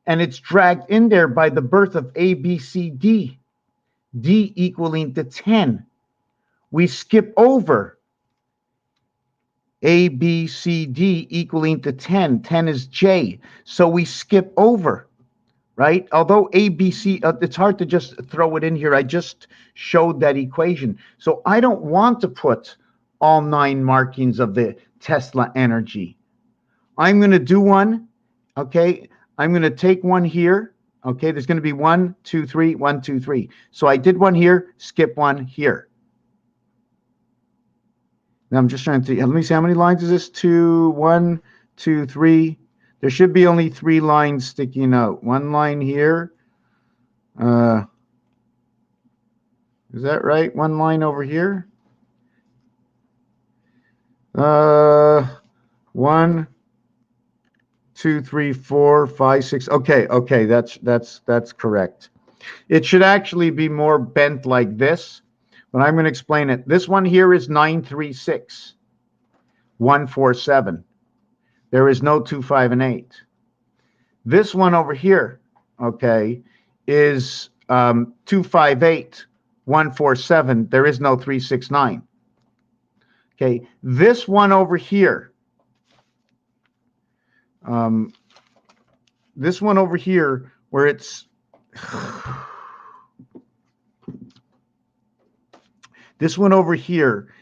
and it's dragged in there by the birth of A, B, C, D. D equaling to 10. We skip over A, B, C, D equaling to 10. 10 is J. So we skip over, right? Although A, B, C, it's hard to just throw it in here. I just showed that equation. So I don't want to put all 9 markings of the Tesla energy. I'm going to do one, okay? I'm going to take one here. Okay, there's going to be 1, 2, 3, 1, 2, 3. So I did one here, skip one here. Now I'm just trying to, let me see, how many lines is this? 2, 1, 2, 3. There should be only 3 lines sticking out. 1 line here. Is that right? 1 line over here. 1, 2, 3, 4, 5, 6. Okay, that's correct. It should actually be more bent like this, but I'm going to explain it. This one here is 936, 147. There is no 2, 5, and 8. This one over here, okay, is 258, 147. There is no 369. Okay, this one over here, this one over here, where it's this one over here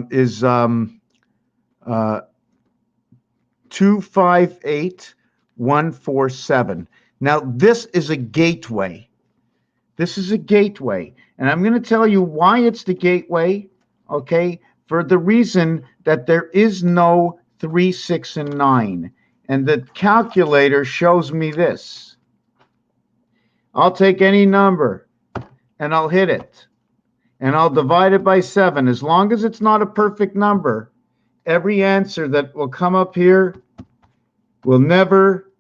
is 258, 147. Now this is a gateway. This is a gateway, and I'm going to tell you why it's the gateway. Okay, for the reason that there is no 3, 6, and 9. And the calculator shows me this. I'll take any number and I'll hit it. And I'll divide it by 7. As long as it's not a perfect number, every answer that will come up here will never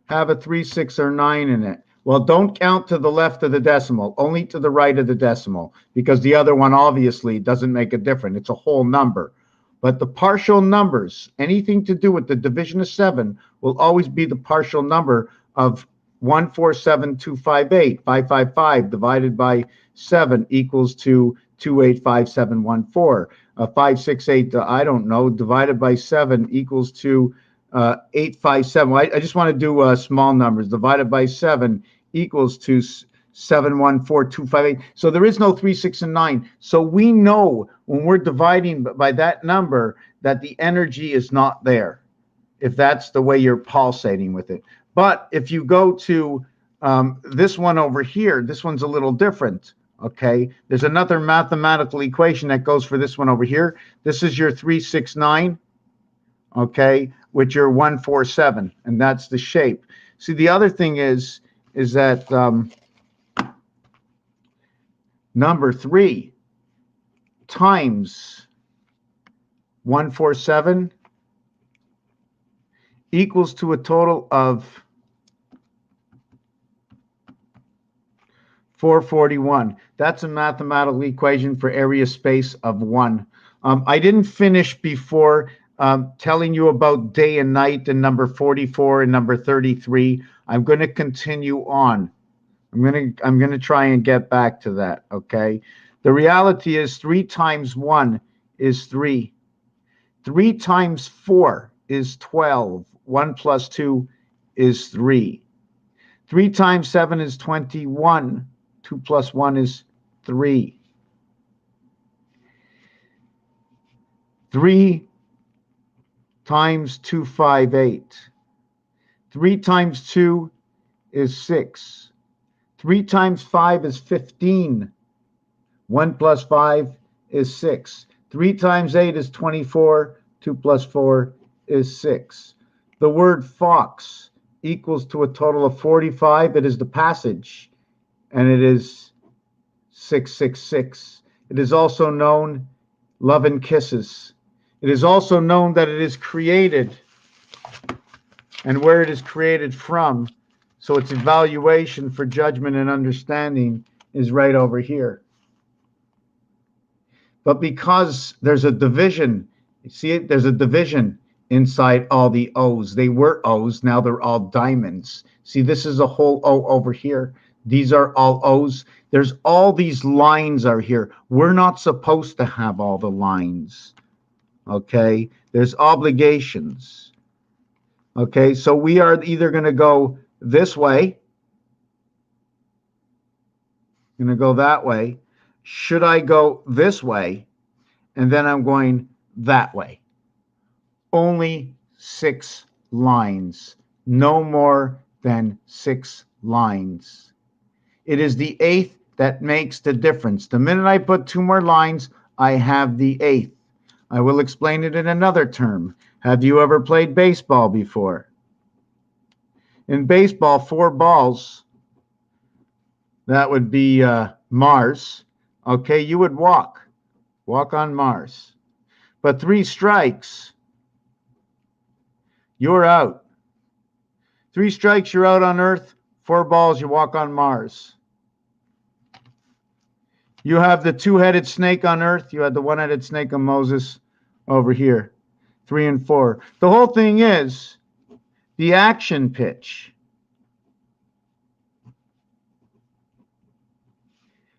have a 3, 6, or 9 in it. Well, don't count to the left of the decimal, only to the right of the decimal, because the other one obviously doesn't make a difference. It's a whole number. But the partial numbers, anything to do with the division of 7, will always be the partial number of 147,258. 555 divided by 7 equals to 285714. 568, I don't know, divided by 7 equals to 857. I just want to do small numbers. Divided by 7 equals to 714,258. So there is no 3, 6, and 9. So we know when we're dividing by that number that the energy is not there, if that's the way you're pulsating with it. But if you go to this one over here, this one's a little different. Okay, there's another mathematical equation that goes for this one over here. This is your 369, okay, with your 147, and that's the shape. See, the other thing is that number 3 times 147 equals to a total of 441. That's a mathematical equation for area space of 1. I didn't finish before telling you about day and night and number 44 and number 33. I'm going to continue on. I'm going to try and get back to that, okay? The reality is 3 times 1 is 3. 3 times 4 is 12. 1 plus 2 is 3. 3 times 7 is 21. 2 plus 1 is 3. 3 times 2, 5, 8. 3 times 2 is 6. 3 times 5 is 15. 1 plus 5 is 6. 3 times 8 is 24. 2 plus 4 is 6. The word fox equals to a total of 45. It is the passage, and it is 666. It is also known love and kisses. It is also known that it is created and where it is created from. So its evaluation for judgment and understanding is right over here. But because there's a division, you see it? There's a division inside all the O's. They were O's, now they're all diamonds. See, this is a whole O over here. These are all O's. There's all these lines are here. We're not supposed to have all the lines. Okay? There's obligations. Okay? So we are either going to go this way, going to go that way. Should I go this way? And then I'm going that way. Only 6 lines. No more than 6 lines. It is the 8th that makes the difference. The minute I put 2 more lines, I have the 8th. I will explain it in another term. Have you ever played baseball before? In baseball, 4 balls, that would be Mars. Okay, you would walk on Mars. But 3 strikes, you're out. 3 strikes, you're out on Earth. 4 balls, you walk on Mars. You have the 2-headed snake on Earth. You had the 1-headed snake on Moses over here. 3 and 4. The whole thing is the action pitch.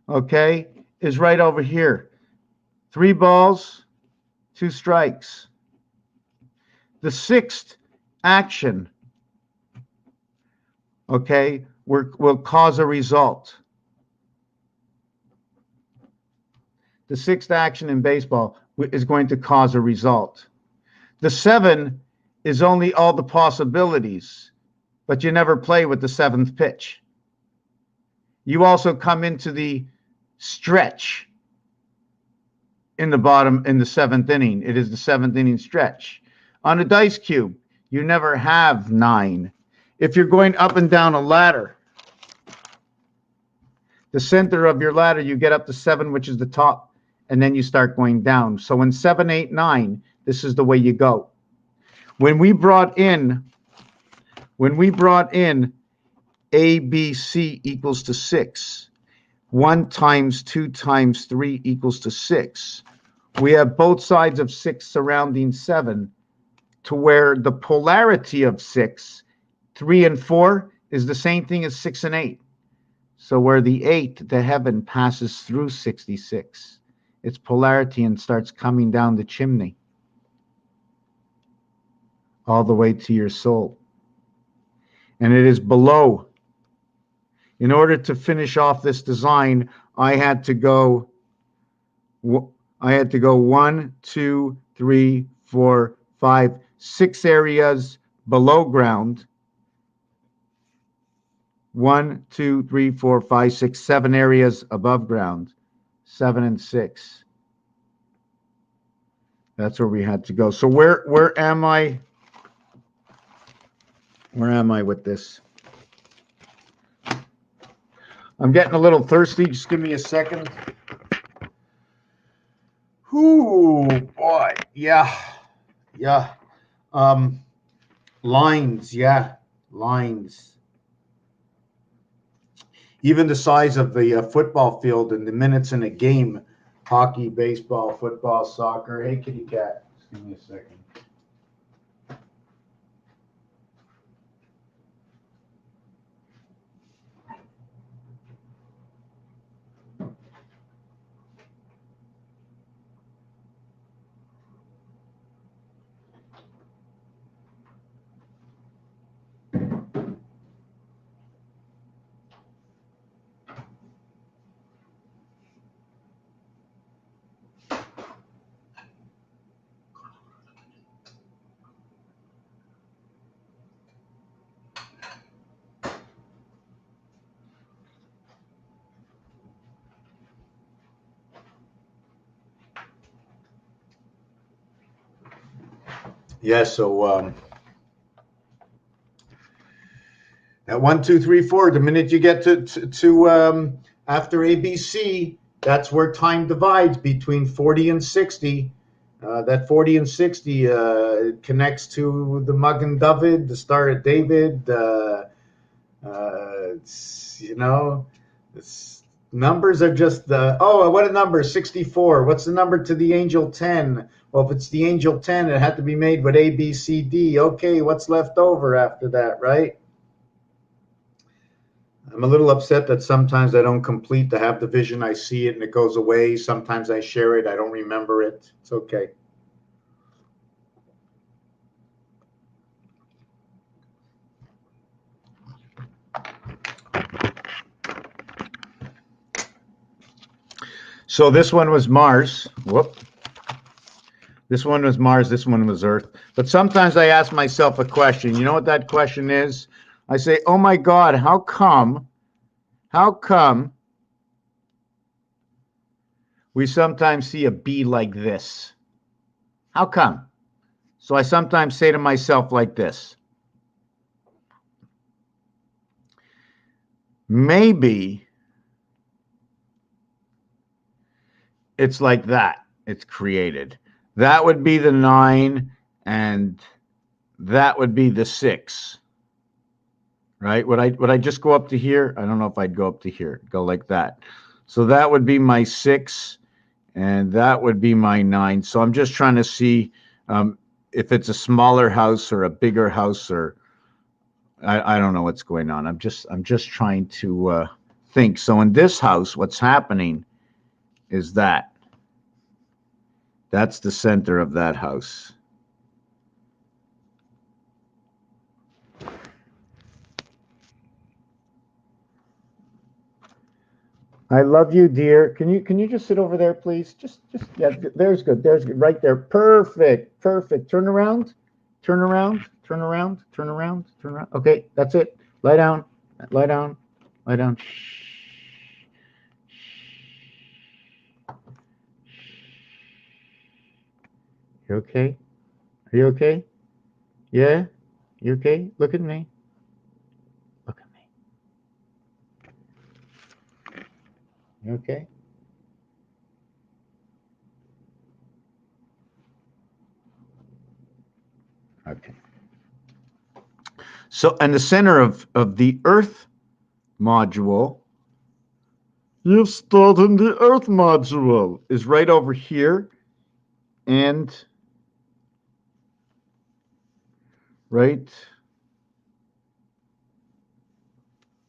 Okay, is right over here. 3 balls, 2 strikes. The 6th action, okay, will cause a result. The 6th action in baseball is going to cause a result. The 7 is only all the possibilities, but you never play with the 7th pitch. You also come into the stretch in the bottom, in the 7th inning. It is the 7th inning stretch. On a dice cube, you never have 9. If you're going up and down a ladder, the center of your ladder, you get up to 7, which is the top, and then you start going down. So in 7, 8, 9, this is the way you go. When we brought in A, B, C equals to 6, 1 times 2 times 3 equals to 6. We have both sides of 6 surrounding 7, to where the polarity of 6, 3 and 4, is the same thing as 6 and 8. So where the 8, the heaven, passes through 66, its polarity and starts coming down the chimney all the way to your soul. And it is below. In order to finish off this design, I had to go 1, 2, 3, 4, 5, 6 areas below ground. 1, 2, 3, 4, 5, 6, 7 areas above ground. 7 and 6. That's where we had to go. So where am I? Where am I with this? I'm getting a little thirsty. Just give me a second. Ooh, boy. Yeah. Lines. Yeah. Lines. Even the size of the football field and the minutes in a game, hockey, baseball, football, soccer. Hey, kitty cat. Just give me a second. Yeah, so at 1, 2, 3, 4, the minute you get to after ABC, that's where time divides between 40 and 60. That 40 and 60 connects to the Magen David, the Star of David. You know, numbers are just what a number, 64. What's the number to the angel 10? Well, if it's the angel 10, it had to be made with A, B, C, D. Okay, what's left over after that, right? I'm a little upset that sometimes I don't complete to have the vision. I see it and it goes away. Sometimes I share it. I don't remember it. It's okay. So this one was Mars. Whoop. This one was Mars. This one was Earth. But sometimes I ask myself a question. You know what that question is? I say, oh my God, how come we sometimes see a bee like this? How come? So I sometimes say to myself like this. Maybe it's like that. It's created. That would be the 9, and that would be the 6. Right? Would I just go up to here? I don't know if I'd go up to here. Go like that. So that would be my 6, and that would be my 9. So I'm just trying to see if it's a smaller house or a bigger house, or I don't know what's going on. I'm just trying to think. So in this house, what's happening is that's the center of that house. I love you, dear. Can you just sit over there, please? Just yeah. There's good. There's good. Right there. Perfect. Perfect. Turn around. Turn around. Turn around. Turn around. Turn around. Okay, that's it. Lie down. Lie down. Lie down. You okay? Are you okay? Yeah. You okay? Look at me. Look at me. You okay? Okay. So, and the center of the Earth module, you've started the Earth module, is right over here, and right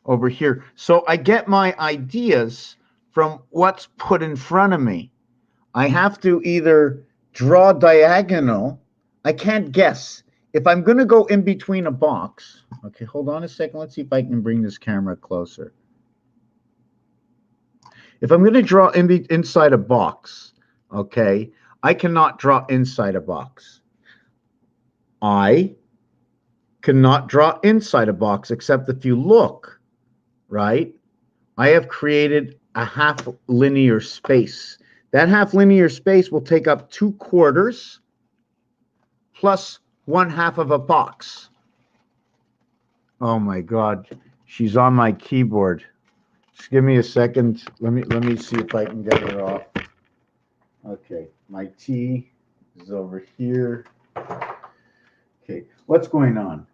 over here. So I get my ideas from what's put in front of me. I have to either draw diagonal. I can't guess. If I'm going to go in between a box, okay, hold on a second. Let's see if I can bring this camera closer. If I'm going to draw inside a box, okay, I cannot draw inside a box. I cannot draw inside a box, except if you look, right, I have created a half linear space. That half linear space will take up 2/4 plus 1/2 of a box. Oh my God, she's on my keyboard. Just give me a second. Let me see if I can get her off. Okay, my T is over here. Okay, what's going on?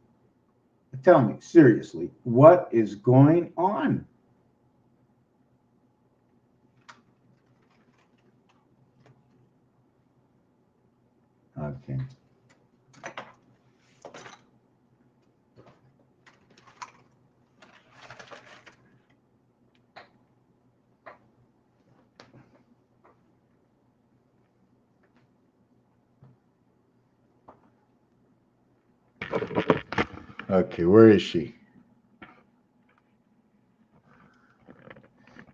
Tell me, seriously, what is going on? Okay. Okay, where is she?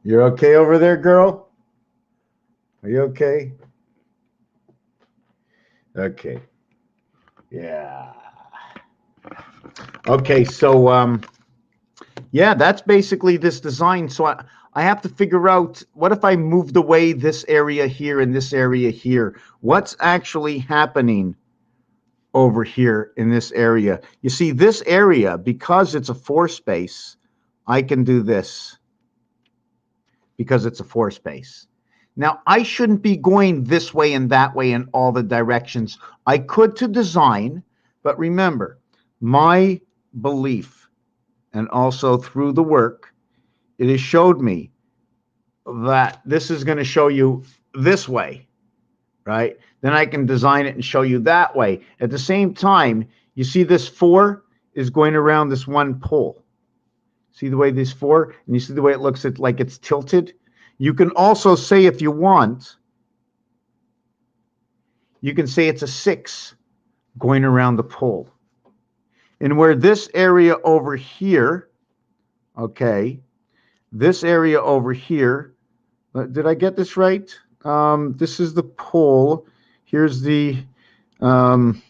You're okay over there, girl? Are you okay? Okay. Yeah. Okay, so yeah, that's basically this design. So I have to figure out, what if I moved away this area here and this area here? What's actually happening over here in this area? You see, this area, because it's a 4 space, I can do this because it's a 4 space. Now, I shouldn't be going this way and that way in all the directions. I could to design, but remember, my belief, and also through the work, it has showed me that this is going to show you this way, right? Then I can design it and show you that way. At the same time, you see this 4 is going around this one pole. See the way this 4, and you see the way it looks like it's tilted? You can also say, if you want, you can say it's a 6 going around the pole. And where this area over here, okay, this area over here, did I get this right? This is the pole. Here's the, I'm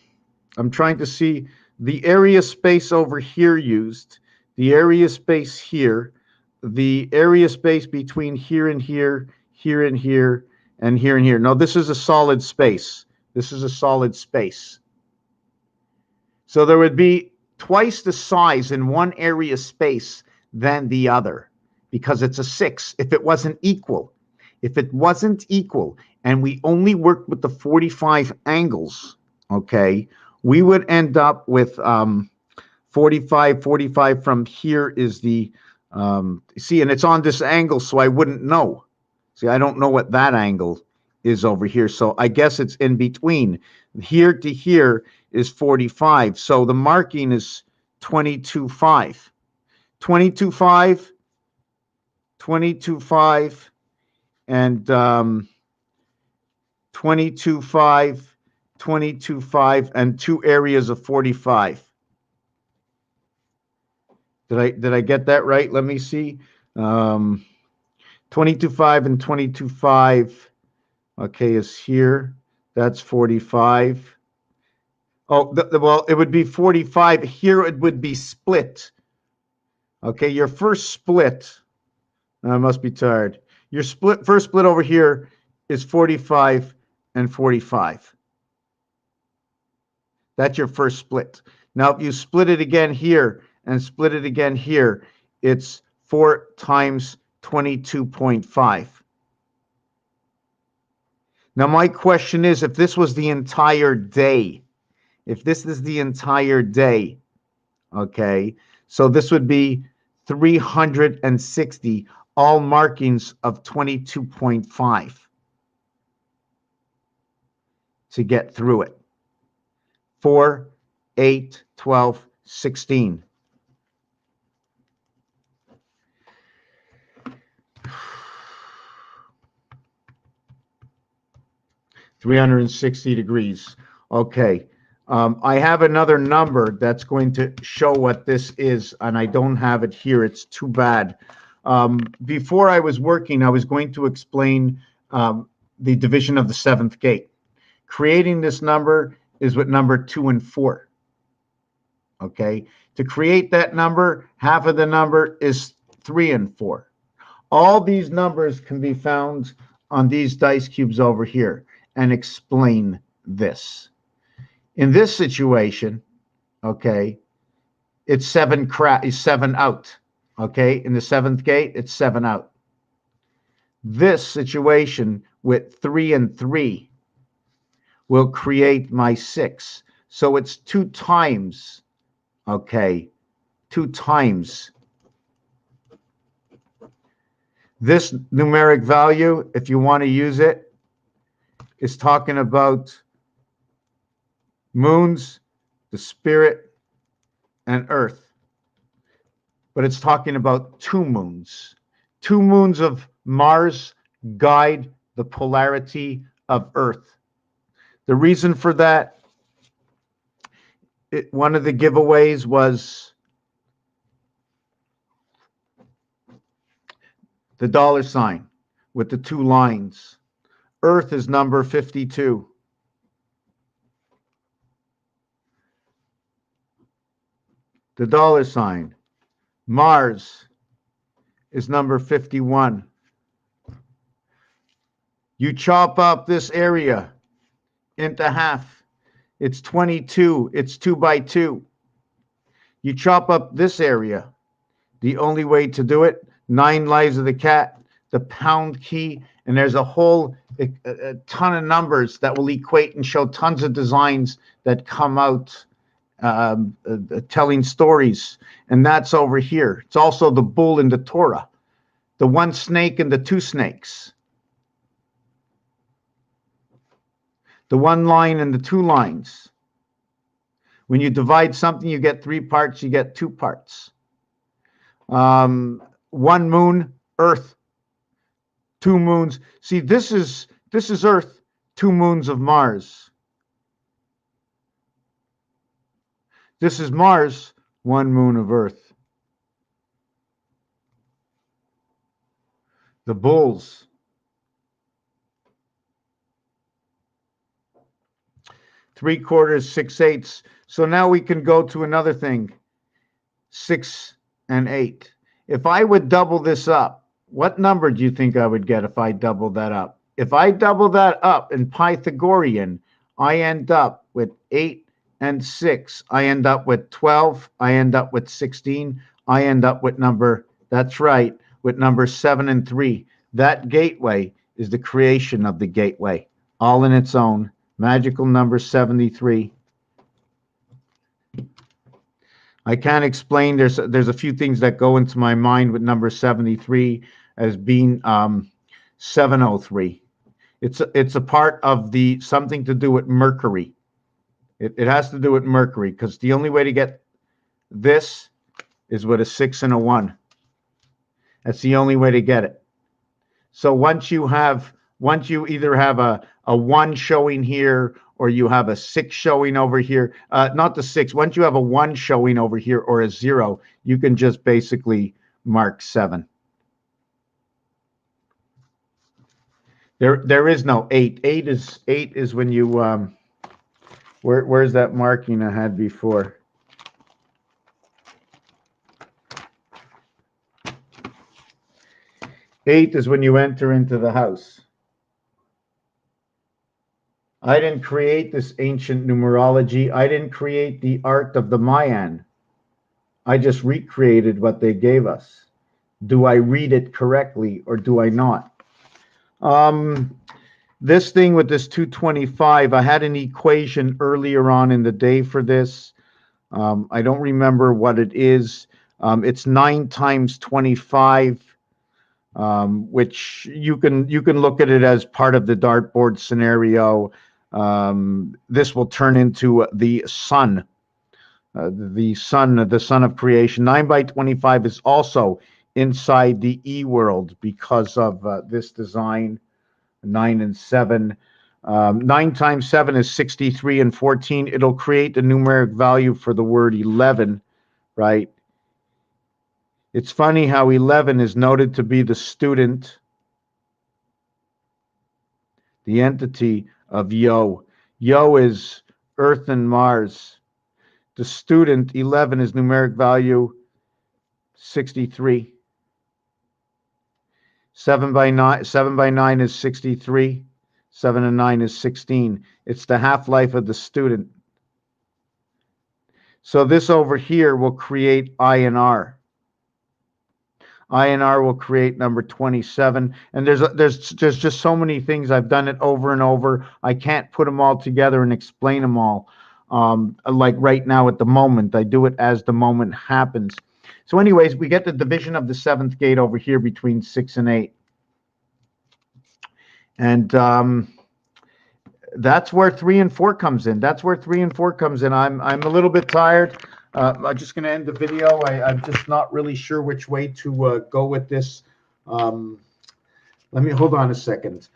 trying to see the area space over here used, the area space here, the area space between here and here, here and here, and here and here. No, this is a solid space. This is a solid space. So there would be twice the size in one area space than the other because it's a 6. If it wasn't equal, and we only worked with the 45 angles, okay, we would end up with 45 from here is the, see, and it's on this angle, so I wouldn't know. See, I don't know what that angle is over here, so I guess it's in between. Here to here is 45, so the marking is 22.5. 22.5, 22.5, and 22.5, 22.5, and 2 areas of 45. Did I get that right? Let me see. 22.5 and 22.5. Okay, is here. That's 45. Oh, well, it would be 45. Here it would be split. Okay, your first split. I must be tired. Your first split over here is 45 and 45. That's your first split. Now, if you split it again here and split it again here, it's 4 times 22.5. Now, my question is, if this was the entire day, if this is the entire day, okay, so this would be 360, all markings of 22.5 to get through it. 4, 8, 12, 16. $360. Okay. I have another number that's going to show what this is, and I don't have it here. It's too bad. Before I was working, I was going to explain the division of the 7th gate. Creating this number is with number 2 and 4. Okay. To create that number, half of the number is 3 and 4. All these numbers can be found on these dice cubes over here and explain this. In this situation, okay, it's 7 out. Okay, in the 7th gate, it's 7 out. This situation with 3 and 3 will create my 6. So it's 2 times, okay, 2 times. This numeric value, if you want to use it, is talking about moons, the spirit, and Earth. But it's talking about two moons. Two moons of Mars guide the polarity of Earth. The reason for that, one of the giveaways was the dollar sign with the two lines. Earth is number 52. The dollar sign. Mars is number 51. You chop up this area into half. It's 22. It's 2 by 2. You chop up this area. The only way to do it, 9 lives of the cat, the pound key, and there's a whole a ton of numbers that will equate and show tons of designs that come out telling stories. And that's over here. It's also the bull in the Torah, the one snake and the two snakes, the one line and the two lines. When you divide something, you get 3 parts, you get 2 parts. One moon, Earth, 2 moons. See, this is Earth, 2 moons of Mars. This is Mars, 1 moon of Earth. The bulls. Three quarters, 6/8. So now we can go to another thing. 6 and 8. If I would double this up, what number do you think I would get if I double that up? If I double that up in Pythagorean, I end up with 8 and 6. I end up with 12. I end up with 16. I end up with number, that's right, with number 7 and 3. That gateway is the creation of the gateway, all in its own. Magical number 73. I can't explain. There's a few things that go into my mind with number 73 as being 703. It's a part of the something to do with Mercury. It has to do with Mercury because the only way to get this is with a 6 and a 1. That's the only way to get it. So once you either have a 1 showing here or you have a 6 showing over here, not the 6, once you have a 1 showing over here or a 0, you can just basically mark 7. There is no 8. 8 is when you where's that marking I had before? Eight is when you enter into the house. I didn't create this ancient numerology. I didn't create the art of the Mayan. I just recreated what they gave us. Do I read it correctly or do I not? This thing with this 225, I had an equation earlier on in the day for this. I don't remember what it is. It's 9 times 25. Which you can look at it as part of the dartboard scenario. This will turn into the sun, the sun of creation. 9 by 25 is also inside the E world because of this design. 9 and 7. 9 times 7 is 63 and 14. It'll create the numeric value for the word 11, right? It's funny how 11 is noted to be the student, the entity of Yo. Yo is Earth and Mars. The student, 11, is numeric value 63. 7 by 9 is 63. 7 and 9 is 16. It's the half-life of the student. So this over here will create INR. INR will create number 27, and there's just so many things. I've done it over and over. I can't put them all together and explain them all. Like right now at the moment, I do it as the moment happens. So anyways, we get the division of the 7th gate over here between 6 and 8. And that's where 3 and 4 comes in. That's where 3 and 4 comes in. I'm a little bit tired. I'm just going to end the video. I'm just not really sure which way to go with this. Let me hold on a second.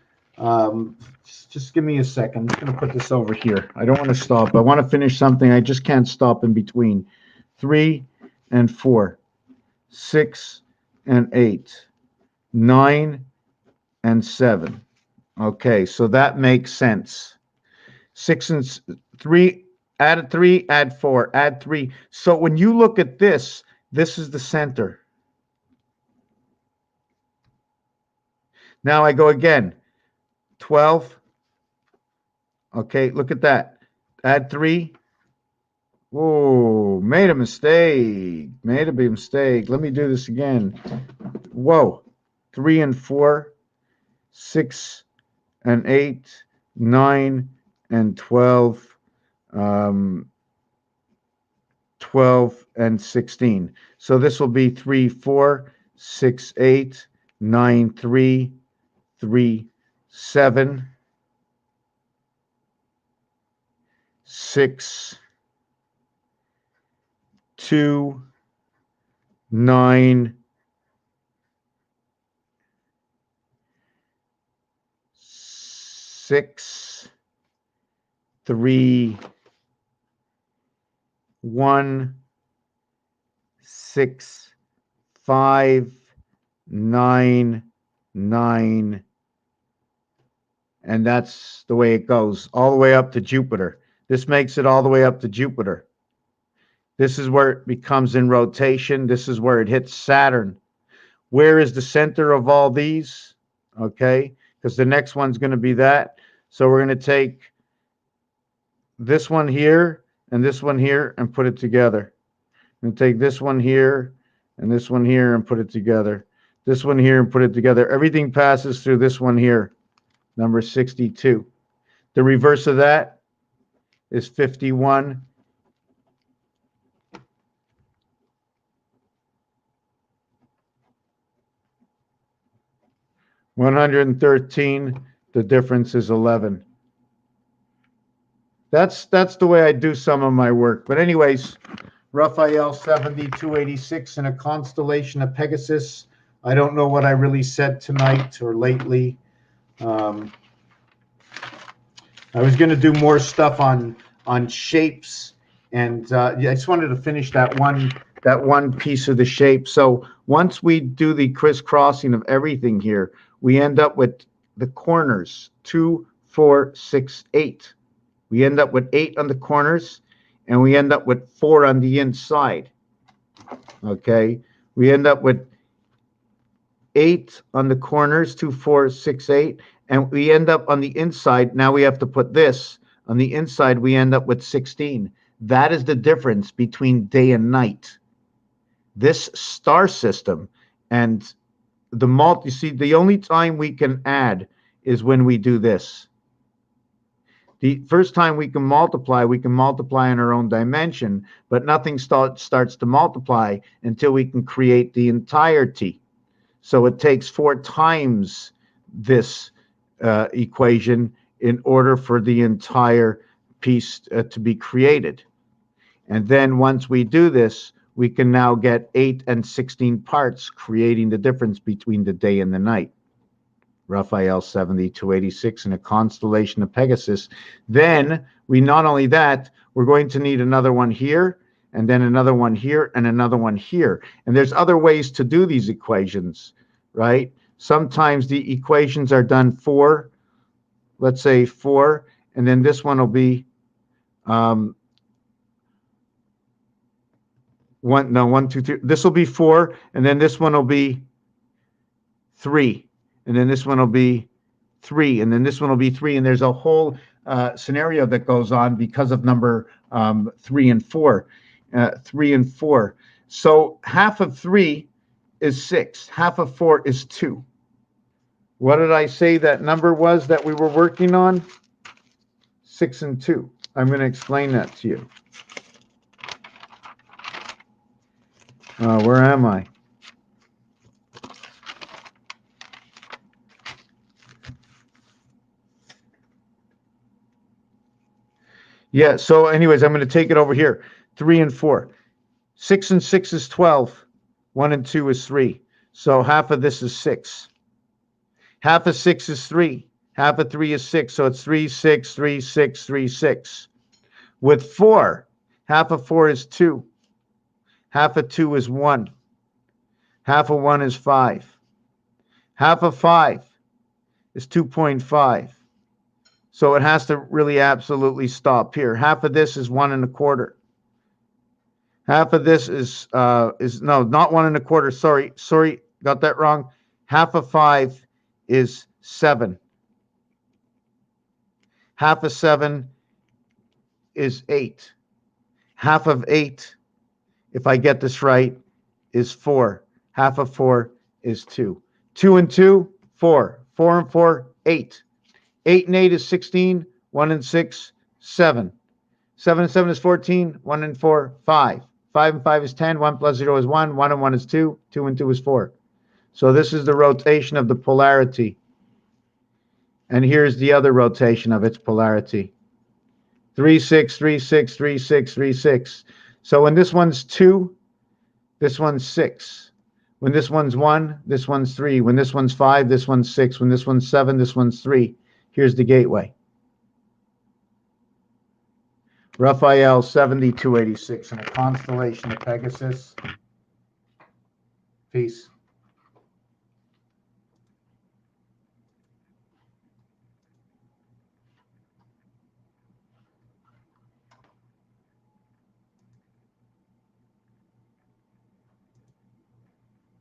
Just give me a second. I'm just going to put this over here. I don't want to stop. I want to finish something. I just can't stop in between. 3 and 4, 6 and 8, 9 and 7. Okay, so that makes sense. 6 and 3, add 3, add 4, add 3. So when you look at this, this is the center. Now I go again. 12. Okay, look at that. Add 3. Whoa, made a mistake. Made a big mistake. Let me do this again. Whoa. 3 and 4, 6 and 8, 9 and 12, 12 and 16. So this will be 3, 4, 6, 8, 9, 3, 3, 7, 6, 2, 9, 6, 3, 1, 6, 5, 9, 9, and that's the way it goes, all the way up to Jupiter. This makes it all the way up to Jupiter. This is where it becomes in rotation. This is where it hits Saturn. Where is the center of all these? Okay, because the next one's going to be that. So we're going to take this one here and this one here and put it together. And take this one here and this one here and put it together. This one here and put it together. Everything passes through this one here, number 62. The reverse of that is 51. $113. The difference is 11. That's the way I do some of my work. But anyways, Raphael 7286 in a constellation of Pegasus. I don't know what I really said tonight or lately. I was going to do more stuff on shapes, and I just wanted to finish that one piece of the shape. So once we do the crisscrossing of everything here, we end up with the corners 2, 4, 6, 8. We end up with 8 on the corners, and we end up with 4 on the inside. Okay, we end up with 8 on the corners, 2, 4, 6, 8, and we end up on the inside. Now we have to put this on the inside. We end up with 16. That is the difference between day and night. This star system and the you see, the only time we can add is when we do this. The first time we can multiply in our own dimension, but nothing starts to multiply until we can create the entirety. So it takes 4 times this equation in order for the entire piece to be created. And then once we do this, we can now get 8 and 16 parts, creating the difference between the day and the night. Raphael 7286 in a constellation of Pegasus. Then we not only that, we're going to need another one here, and then another one here, and another one here. And there's other ways to do these equations, right? Sometimes the equations are done 4, let's say 4, and then this one will be 1, 2, 3. This will be 4, and then this one will be 3. And then this one will be 3, and then this one will be 3, and there's a whole scenario that goes on because of number 3 and 4. 3 and 4. So half of 3 is 6. Half of 4 is 2. What did I say that number was that we were working on? 6 and 2. I'm going to explain that to you. Where am I? Yeah, so anyways, I'm going to take it over here. 3 and 4. 6 and 6 is 12. 1 and 2 is 3. So half of this is 6. Half of 6 is 3. Half of 3 is 6. So it's 3, 6, 3, 6, 3, 6. With 4, half of 4 is 2. Half of 2 is 1. Half of 1 is 5. Half of 5 is 2.5. So it has to really absolutely stop here. Half of this is 1 1/4. Half of this is no, not 1 1/4. Sorry, got that wrong. Half of 5 is 7. Half of 7 is 8. Half of 8, if I get this right, is 4. Half of 4 is 2. 2 and 2, 4. 4 and 4, 8. 8 and 8 is 16. 1 and 6, 7. 7 and 7 is 14. 1 and 4, 5. 5 and 5 is 10. 1 plus 0 is 1. 1 and 1 is 2. 2 and 2 is 4. So this is the rotation of the polarity. And here's the other rotation of its polarity. 3, 6, 3, 6, 3, 6, 3, 6. So when this one's 2, this one's 6. When this one's 1, this one's 3. When this one's 5, this one's 6. When this one's 7, this one's 3. Here's the gateway. Raphael 7286 in a constellation of Pegasus. Peace.